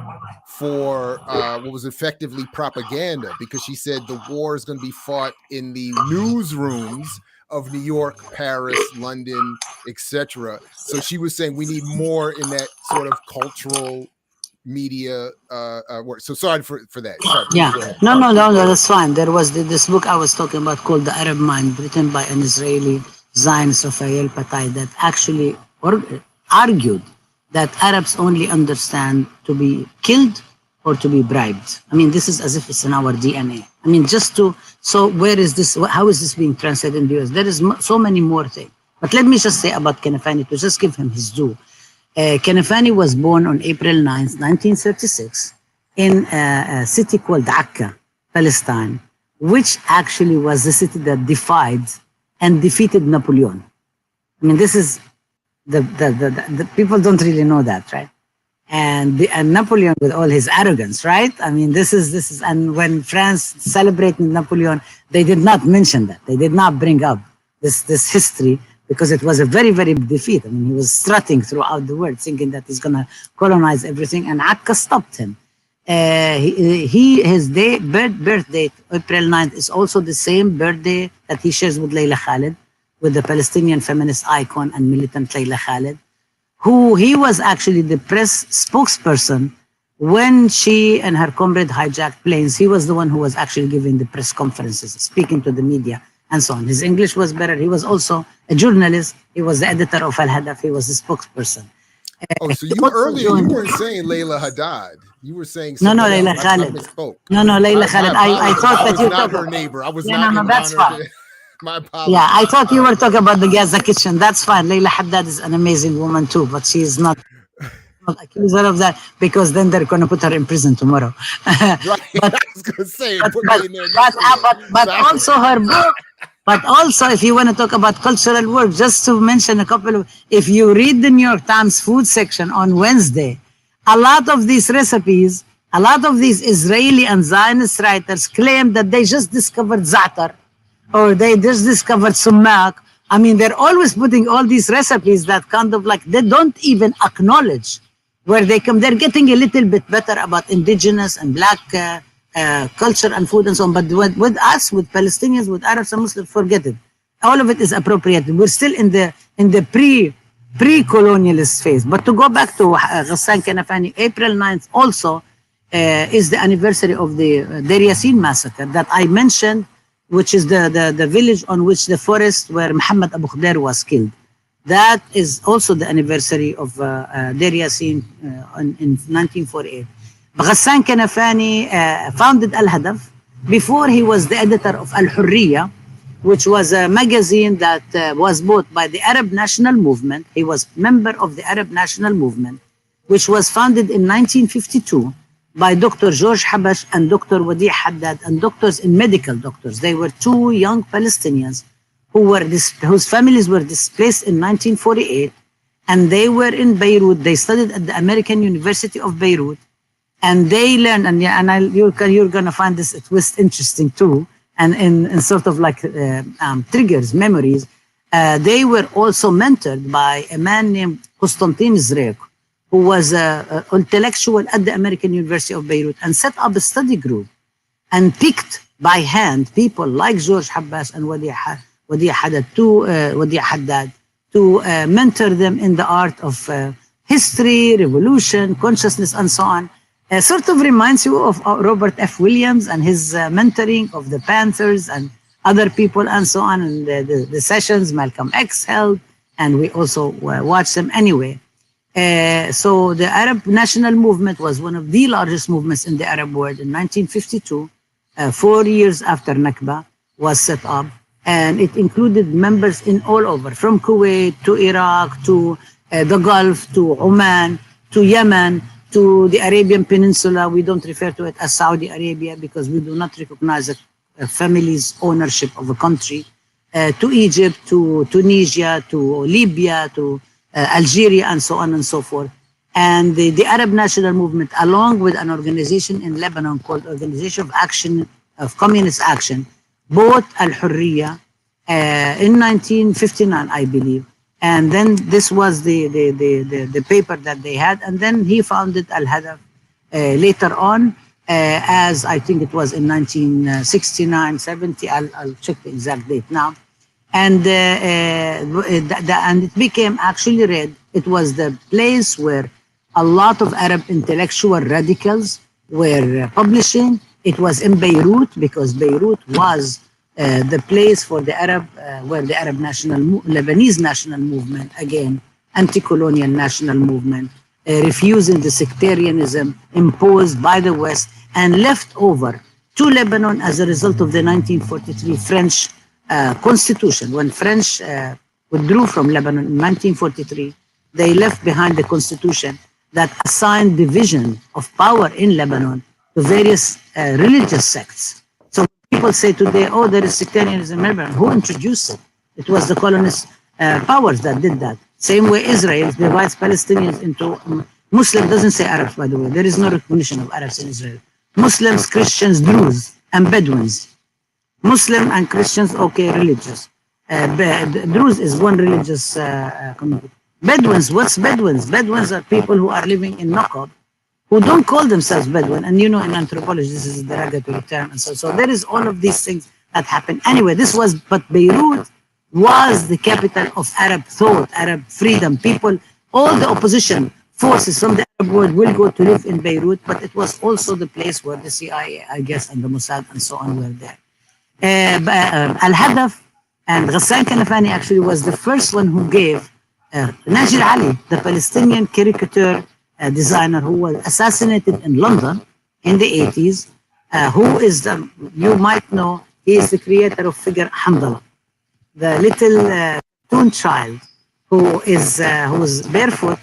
for what was effectively propaganda, because she said the war is going to be fought in the newsrooms of New York, Paris, London, etc. So she was saying we need more in that sort of cultural media work. So sorry for that. Sorry, Yeah, go ahead. no, that's fine. There was this book I was talking about called The Arab Mind, written by an Israeli Zionist, Raphael Patai, that actually argued that Arabs only understand to be killed or to be bribed. I mean, this is as if it's in our DNA. I mean, so where is this, how is this being translated in the US? There is so many more things. But let me just say about Kanafani, to just give him his due. Kanafani was born on April 9th, 1936, in a city called Akka, Palestine, which actually was the city that defied and defeated Napoleon. I mean, this is the people don't really know that, right? And Napoleon, with all his arrogance, right? I mean, this is, and when France celebrated Napoleon, they did not mention that. They did not bring up this history, because it was a very, very big defeat. I mean, he was strutting throughout the world, thinking that he's going to colonize everything, and Akka stopped him. His birth date, April 9th, is also the same birthday that he shares with Layla Khalid, with the Palestinian feminist icon and militant Layla Khalid, who he was actually the press spokesperson when she and her comrade hijacked planes. He was the one who was actually giving the press conferences, speaking to the media, and so on. His English was better. He was also a journalist. He was the editor of Al-Hadaf. He was the spokesperson. Oh, so you earlier you weren't saying Layla Haddad. You were saying no, Layla Khalid. No, Layla Khalid. I thought that you were not her neighbor. I was not. That's fine. My apologies. Yeah, I thought you were talking about the Gaza kitchen. That's fine. Layla Haddad is an amazing woman too, but she is not accused of that, because then they're going to put her in prison tomorrow. Right. I was going to say, but also her book. But also, if you want to talk about cultural work, just to mention a couple of, if you read the New York Times food section on Wednesday, a lot of these recipes, a lot of these Israeli and Zionist writers claim that they just discovered za'atar, or they just discovered sumac. I mean, they're always putting all these recipes that kind of like, they don't even acknowledge where they come. They're getting a little bit better about indigenous and black culture and food and so on. But with us, with Palestinians, with Arabs and Muslims, forget it. All of it is appropriated. We're still in the pre-colonialist phase. But to go back to Ghassan Kanafani, April 9th also is the anniversary of the Deir Yassin massacre that I mentioned, which is the village on which the forest where Muhammad Abu Khdair was killed. That is also the anniversary of Deir Yassin in 1948. Ghassan Kanafani founded Al-Hadaf before he was the editor of Al-Hurriya, which was a magazine that was bought by the Arab National Movement. He was member of the Arab National Movement, which was founded in 1952 by Dr. George Habash and Dr. Wadi Haddad, and doctors in medical doctors. They were two young Palestinians whose families were displaced in 1948, and they were in Beirut. They studied at the American University of Beirut, and they learned, you're going to find this twist interesting too, and in sort of like triggers, memories. They were also mentored by a man named Constantin Zrek, who was an intellectual at the American University of Beirut, and set up a study group and picked by hand people like George Habbas and Wadi Haddad to mentor them in the art of history, revolution, consciousness, and so on. Sort of reminds you of Robert F. Williams and his mentoring of the Panthers and other people and so on, and the sessions Malcolm X held, and we also watched them anyway. So the Arab National Movement was one of the largest movements in the Arab world. In 1952, 4 years after Nakba, was set up, and it included members in all over, from Kuwait to Iraq to the Gulf to Oman to Yemen to the Arabian Peninsula. We don't refer to it as Saudi Arabia because we do not recognize a family's ownership of a country, to Egypt, to Tunisia, to Libya, to Algeria, and so on and so forth. And the Arab National Movement, along with an organization in Lebanon called Organization of Communist Action, bought Al-Hurriya in 1959, I believe. And then this was the paper that they had. And then he founded Al-Hadaf later on, as I think it was in 1969, 70. I'll check the exact date now. And and it became actually red. It was the place where a lot of Arab intellectual radicals were publishing. It was in Beirut because Beirut was the place for the Arab, where the Arab Lebanese national movement, again, anti-colonial national movement, refusing the sectarianism imposed by the West and left over to Lebanon as a result of the 1943 French constitution. When French withdrew from Lebanon in 1943, they left behind the constitution that assigned division of power in Lebanon to various religious sects. So people say today, oh, there is sectarianism in Lebanon. Who introduced it? It was the colonist powers that did that. Same way Israel divides Palestinians into Muslim, doesn't say Arabs, by the way. There is no recognition of Arabs in Israel. Muslims, Christians, Druze, and Bedouins. Muslim and Christians, okay, religious. Druze is one religious community. Bedouins, what's Bedouins? Bedouins are people who are living in Naqab, who don't call themselves Bedouin. And you know, in anthropology, this is a derogatory term. And so there is all of these things that happen. Anyway, but Beirut was the capital of Arab thought, Arab freedom. People, all the opposition forces from the Arab world will go to live in Beirut, but it was also the place where the CIA, I guess, and the Mossad and so on were there. Al-Hadaf and Ghassan Kanafani actually was the first one who gave Najir Ali, the Palestinian caricature designer who was assassinated in London in the 80s, who is, you might know, he is the creator of figure Hamdallah, the little cartoon child who is barefoot,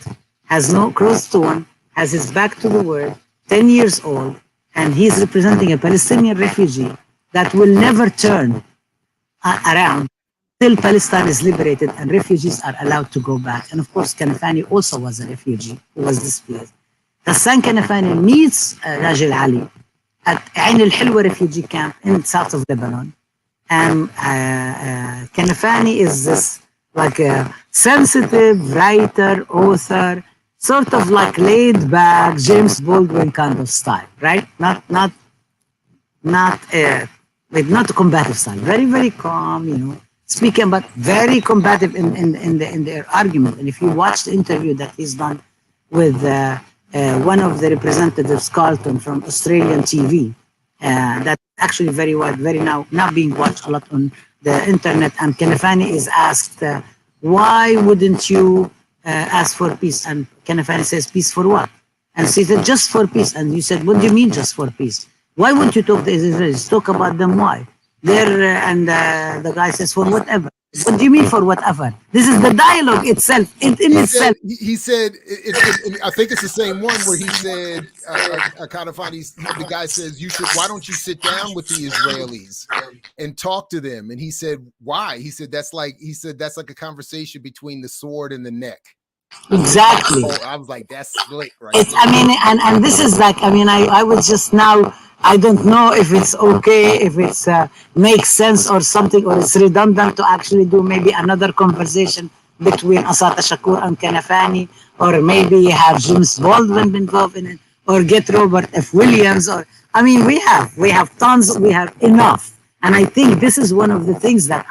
has no clothes on, has his back to the world, 10 years old, and he's representing a Palestinian refugee that will never turn around till Palestine is liberated and refugees are allowed to go back. And of course, Kanafani also was a refugee who was displaced. Ghassan Kanafani meets Rajil Ali at Ain al-Hilwa refugee camp in south of Lebanon. And Kanafani is this like a sensitive writer, author, sort of like laid back James Baldwin kind of style, right? Not a combative style, very, very calm, you know, speaking, but very combative in their argument. And if you watch the interview that he's done with one of the representatives, Carlton, from Australian TV, that's actually very wide, very now being watched a lot on the internet. And Kanafani is asked, why wouldn't you ask for peace? And Kanafani says, peace for what? And she said, just for peace. And you said, what do you mean just for peace? Why won't you talk to the Israelis? Talk about them, why? And the guy says, for whatever. What do you mean for whatever? This is the dialogue itself. He said, I think it's the same one where he said, the guy says, why don't you sit down with the Israelis and talk to them? And he said, why? He said, that's like a conversation between the sword and the neck. Exactly. I was like, that's slick, right? And this is like, I was just now, I don't know if it's okay, if it's makes sense or something, or it's redundant to actually do maybe another conversation between Assata, Shakur, and Kanafani, or maybe have James Baldwin involved in it, or get Robert F. Williams, or we have tons, we have enough. And I think this is one of the things that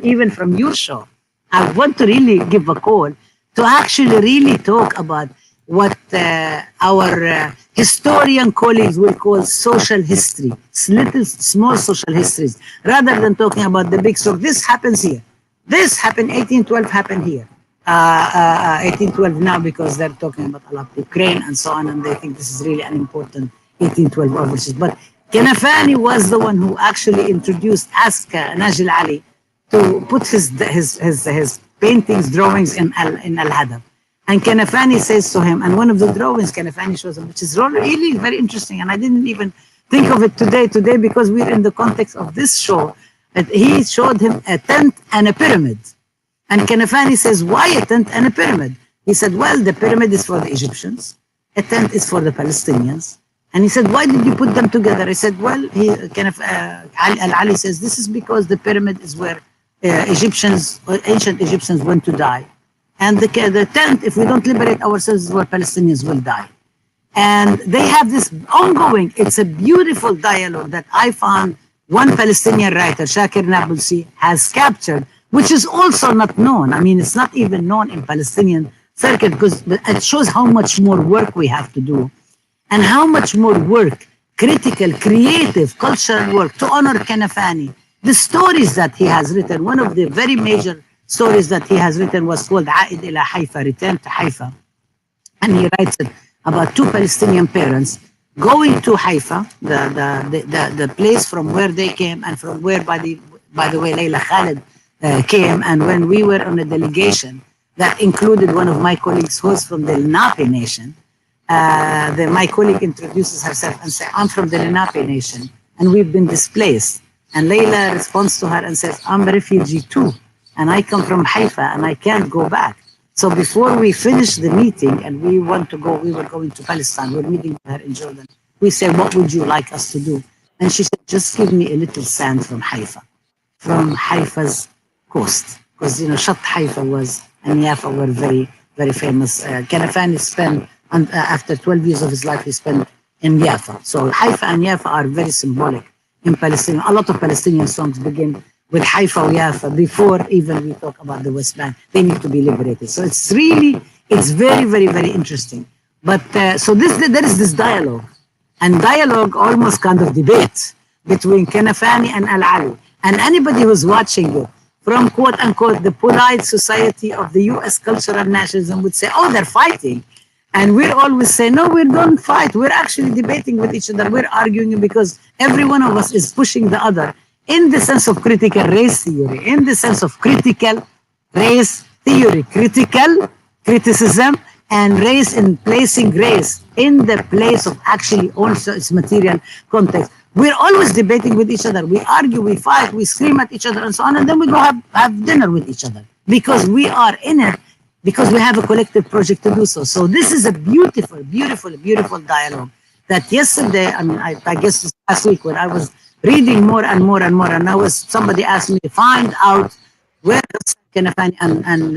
even from your show, I want to really give a call to actually really talk about what our historian colleagues will call social history, small social histories, rather than talking about the big story. This happens here. This happened, 1812 happened here. 1812 now because they're talking about a lot of Ukraine and so on, and they think this is really an important 1812 overseas. But Kanafani was the one who actually introduced, asked Najil Ali to put his paintings, drawings in Al-Hadaf. And Kanafani says to him, and one of the drawings Kanafani shows him, which is really very interesting, and I didn't even think of it today because we're in the context of this show, that he showed him a tent and a pyramid. And Kanafani says, why a tent and a pyramid? He said, well, the pyramid is for the Egyptians, a tent is for the Palestinians. And he said, why did you put them together? He said, well, Ali says, this is because the pyramid is where ancient Egyptians went to die. And the tent, if we don't liberate ourselves, is where Palestinians will die. And they have this ongoing, it's a beautiful dialogue that I found one Palestinian writer, Shakur has captured, which is also not known. It's not even known in Palestinian circuit, because it shows how much more work we have to do and how much more work, critical, creative, cultural work to honor Kanafani. The stories that he has written, one of the very major stories that he has written was called Aid ila Haifa, Return to Haifa. And he writes it about two Palestinian parents going to Haifa, the place from where they came and from where, by the way, Layla Khalid came. And when we were on a delegation that included one of my colleagues who's from the Lenape Nation, my colleague introduces herself and says, I'm from the Lenape Nation and we've been displaced. And Layla responds to her and says, I'm a refugee too. And I come from Haifa and I can't go back. So before we finished the meeting and we were going to Palestine, we were meeting with her in Jordan. We said, what would you like us to do? And she said, just give me a little sand from Haifa, from Haifa's coast. Because, Shat Haifa and Yafa were very, very famous. Kanafani spent, after 12 years of his life, he spent in Yafa. So Haifa and Yafa are very symbolic in Palestine. A lot of Palestinian songs begin with Haifa or Yafa before even we talk about the West Bank. They need to be liberated. So it's very, very, very interesting. But so there is this dialogue, and dialogue almost kind of debate between Kanafani and Al-Ali. And anybody who's watching it from quote unquote the polite society of the US cultural nationalism would say, oh, they're fighting. And we always say, no, we don't fight. We're actually debating with each other. We're arguing because every one of us is pushing the other in the sense of critical race theory, in the sense of critical race theory, critical criticism, and race in placing race in the place of actually also its material context. We're always debating with each other. We argue, we fight, we scream at each other and so on, and then we go have dinner with each other because we are in it, because we have a collective project to do so. So this is a beautiful, beautiful, beautiful dialogue that yesterday, I guess last week when I was reading more and more and more, and now somebody asked me to find out where Kanafani and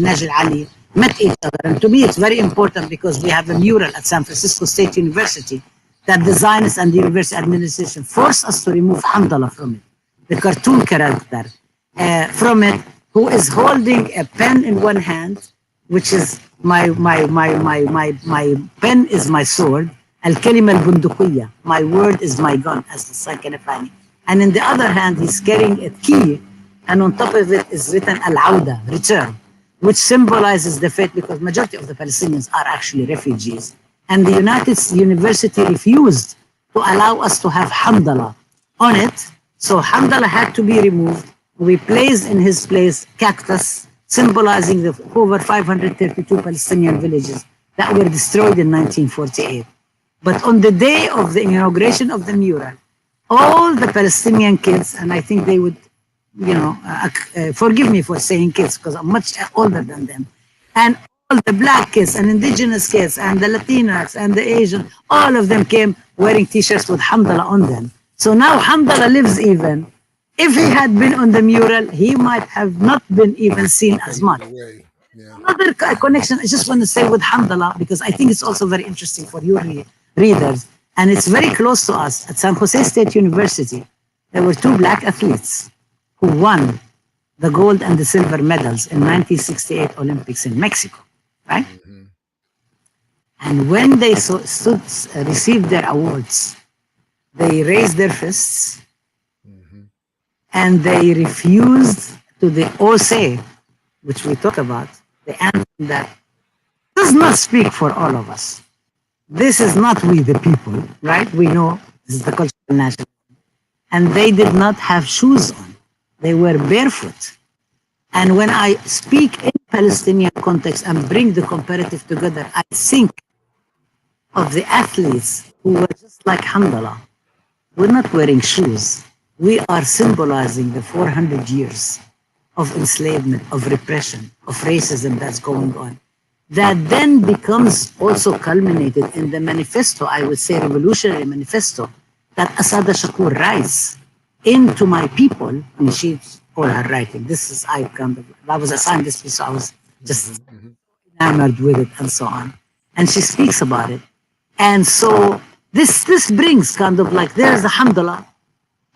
Najil Ali met each other. And to me, it's very important because we have a mural at San Francisco State University that the Zionists and the university administration forced us to remove Hamdallah from it, the cartoon character from it, who is holding a pen in one hand, which is my pen is my sword, Al-Kalima al-Bunduqiyya, my word is my gun, as the Ghassan Kanafani. And in the other hand, he's carrying a key, and on top of it is written Al-Awda, return, which symbolizes the fate, because majority of the Palestinians are actually refugees. And the United University refused to allow us to have Hamdallah on it. So Hamdallah had to be removed. We placed in his place cactus, symbolizing the over 532 Palestinian villages that were destroyed in 1948. But on the day of the inauguration of the mural, all the Palestinian kids, and I think they would, forgive me for saying kids because I'm much older than them, and all the black kids and indigenous kids and the Latinos and the Asian, all of them came wearing t-shirts with Hamdallah on them. So now Hamdallah lives even. If he had been on the mural, he might have not been even seen as much. Yeah. Another connection I just want to say with Hamdallah, because I think it's also very interesting for your readers, and it's very close to us. At San Jose State University, there were two black athletes who won the gold and the silver medals in 1968 Olympics in Mexico, right? Mm-hmm. And when they received their awards, they raised their fists, mm-hmm, and they refused to the OSE, which we talked about, the anthem that does not speak for all of us. This is not we the people, right? We know this is the cultural nationalism. And they did not have shoes on. They were barefoot. And when I speak in Palestinian context and bring the comparative together, I think of the athletes who were just like Hamdallah. We're not wearing shoes. We are symbolizing the 400 years of enslavement, of repression, of racism that's going on. That then becomes also culminated in the manifesto, I would say revolutionary manifesto, that Assata Shakur writes into my people. I mean, she's all her writing. This is, I was assigned this piece, so I was just enamored with it and so on. And she speaks about it. And so this brings kind of like, there's the Hamdallah,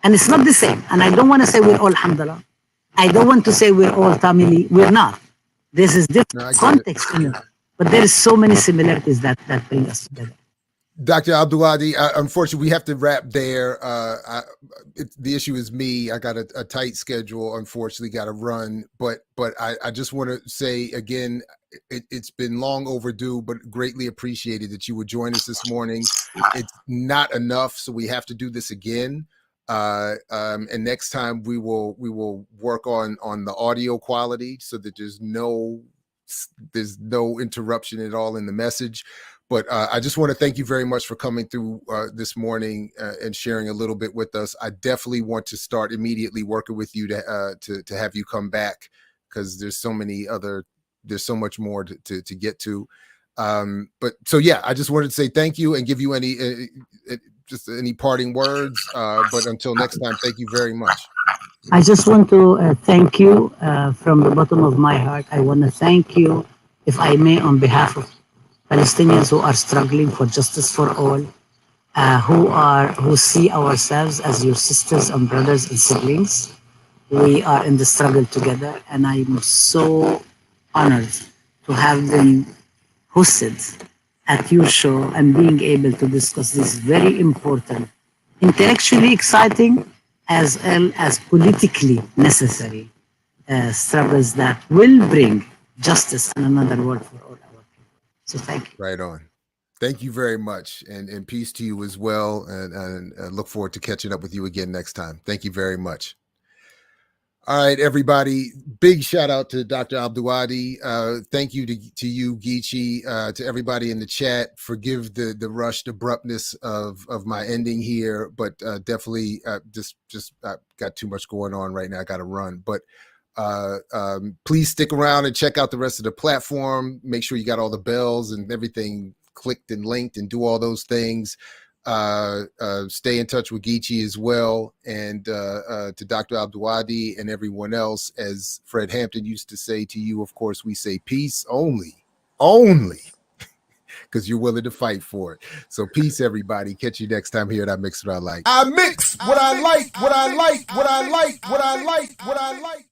and it's not the same. And I don't want to say we're all Hamdallah. I don't want to say we're all Tamili. We're not. This is different context, but there is so many similarities that bring us together. Dr. Abdulhadi, unfortunately, we have to wrap there. The issue is me. I got a tight schedule, unfortunately, got to run. But I just want to say again, it's been long overdue, but greatly appreciated that you would join us this morning. It's not enough, so we have to do this again. And next time we will work on the audio quality so that there's no interruption at all in the message. But I just want to thank you very much for coming through this morning and sharing a little bit with us. I definitely want to start immediately working with you to have you come back, because there's so much more to get to. But so, yeah, I just wanted to say thank you and give you any parting words. But until next time, thank you very much. I just want to thank you from the bottom of my heart. I want to thank you, if I may, on behalf of Palestinians who are struggling for justice for all, who see ourselves as your sisters and brothers and siblings. We are in the struggle together, and I'm so honored to have them hosted at your show and being able to discuss this very important, intellectually exciting, as well as politically necessary struggles that will bring justice and another world for all our people. So thank you. Right on. Thank you very much, and peace to you as well. And look forward to catching up with you again next time. Thank you very much. All right, everybody. Big shout out to Dr. Abdulhadi. Thank you to you, Geechee, to everybody in the chat. Forgive the rushed abruptness of my ending here, but definitely just got too much going on right now. I got to run, but please stick around and check out the rest of the platform. Make sure you got all the bells and everything clicked and linked, and do all those things. Stay in touch with Geechee as well, and to Dr. Abdulhadi and everyone else, as Fred Hampton used to say to you, of course, we say peace only because you're willing to fight for it. So peace, everybody. Catch you next time here at I Mix What I Like. I mix what I like, what I like, what I like, what I like, what I like.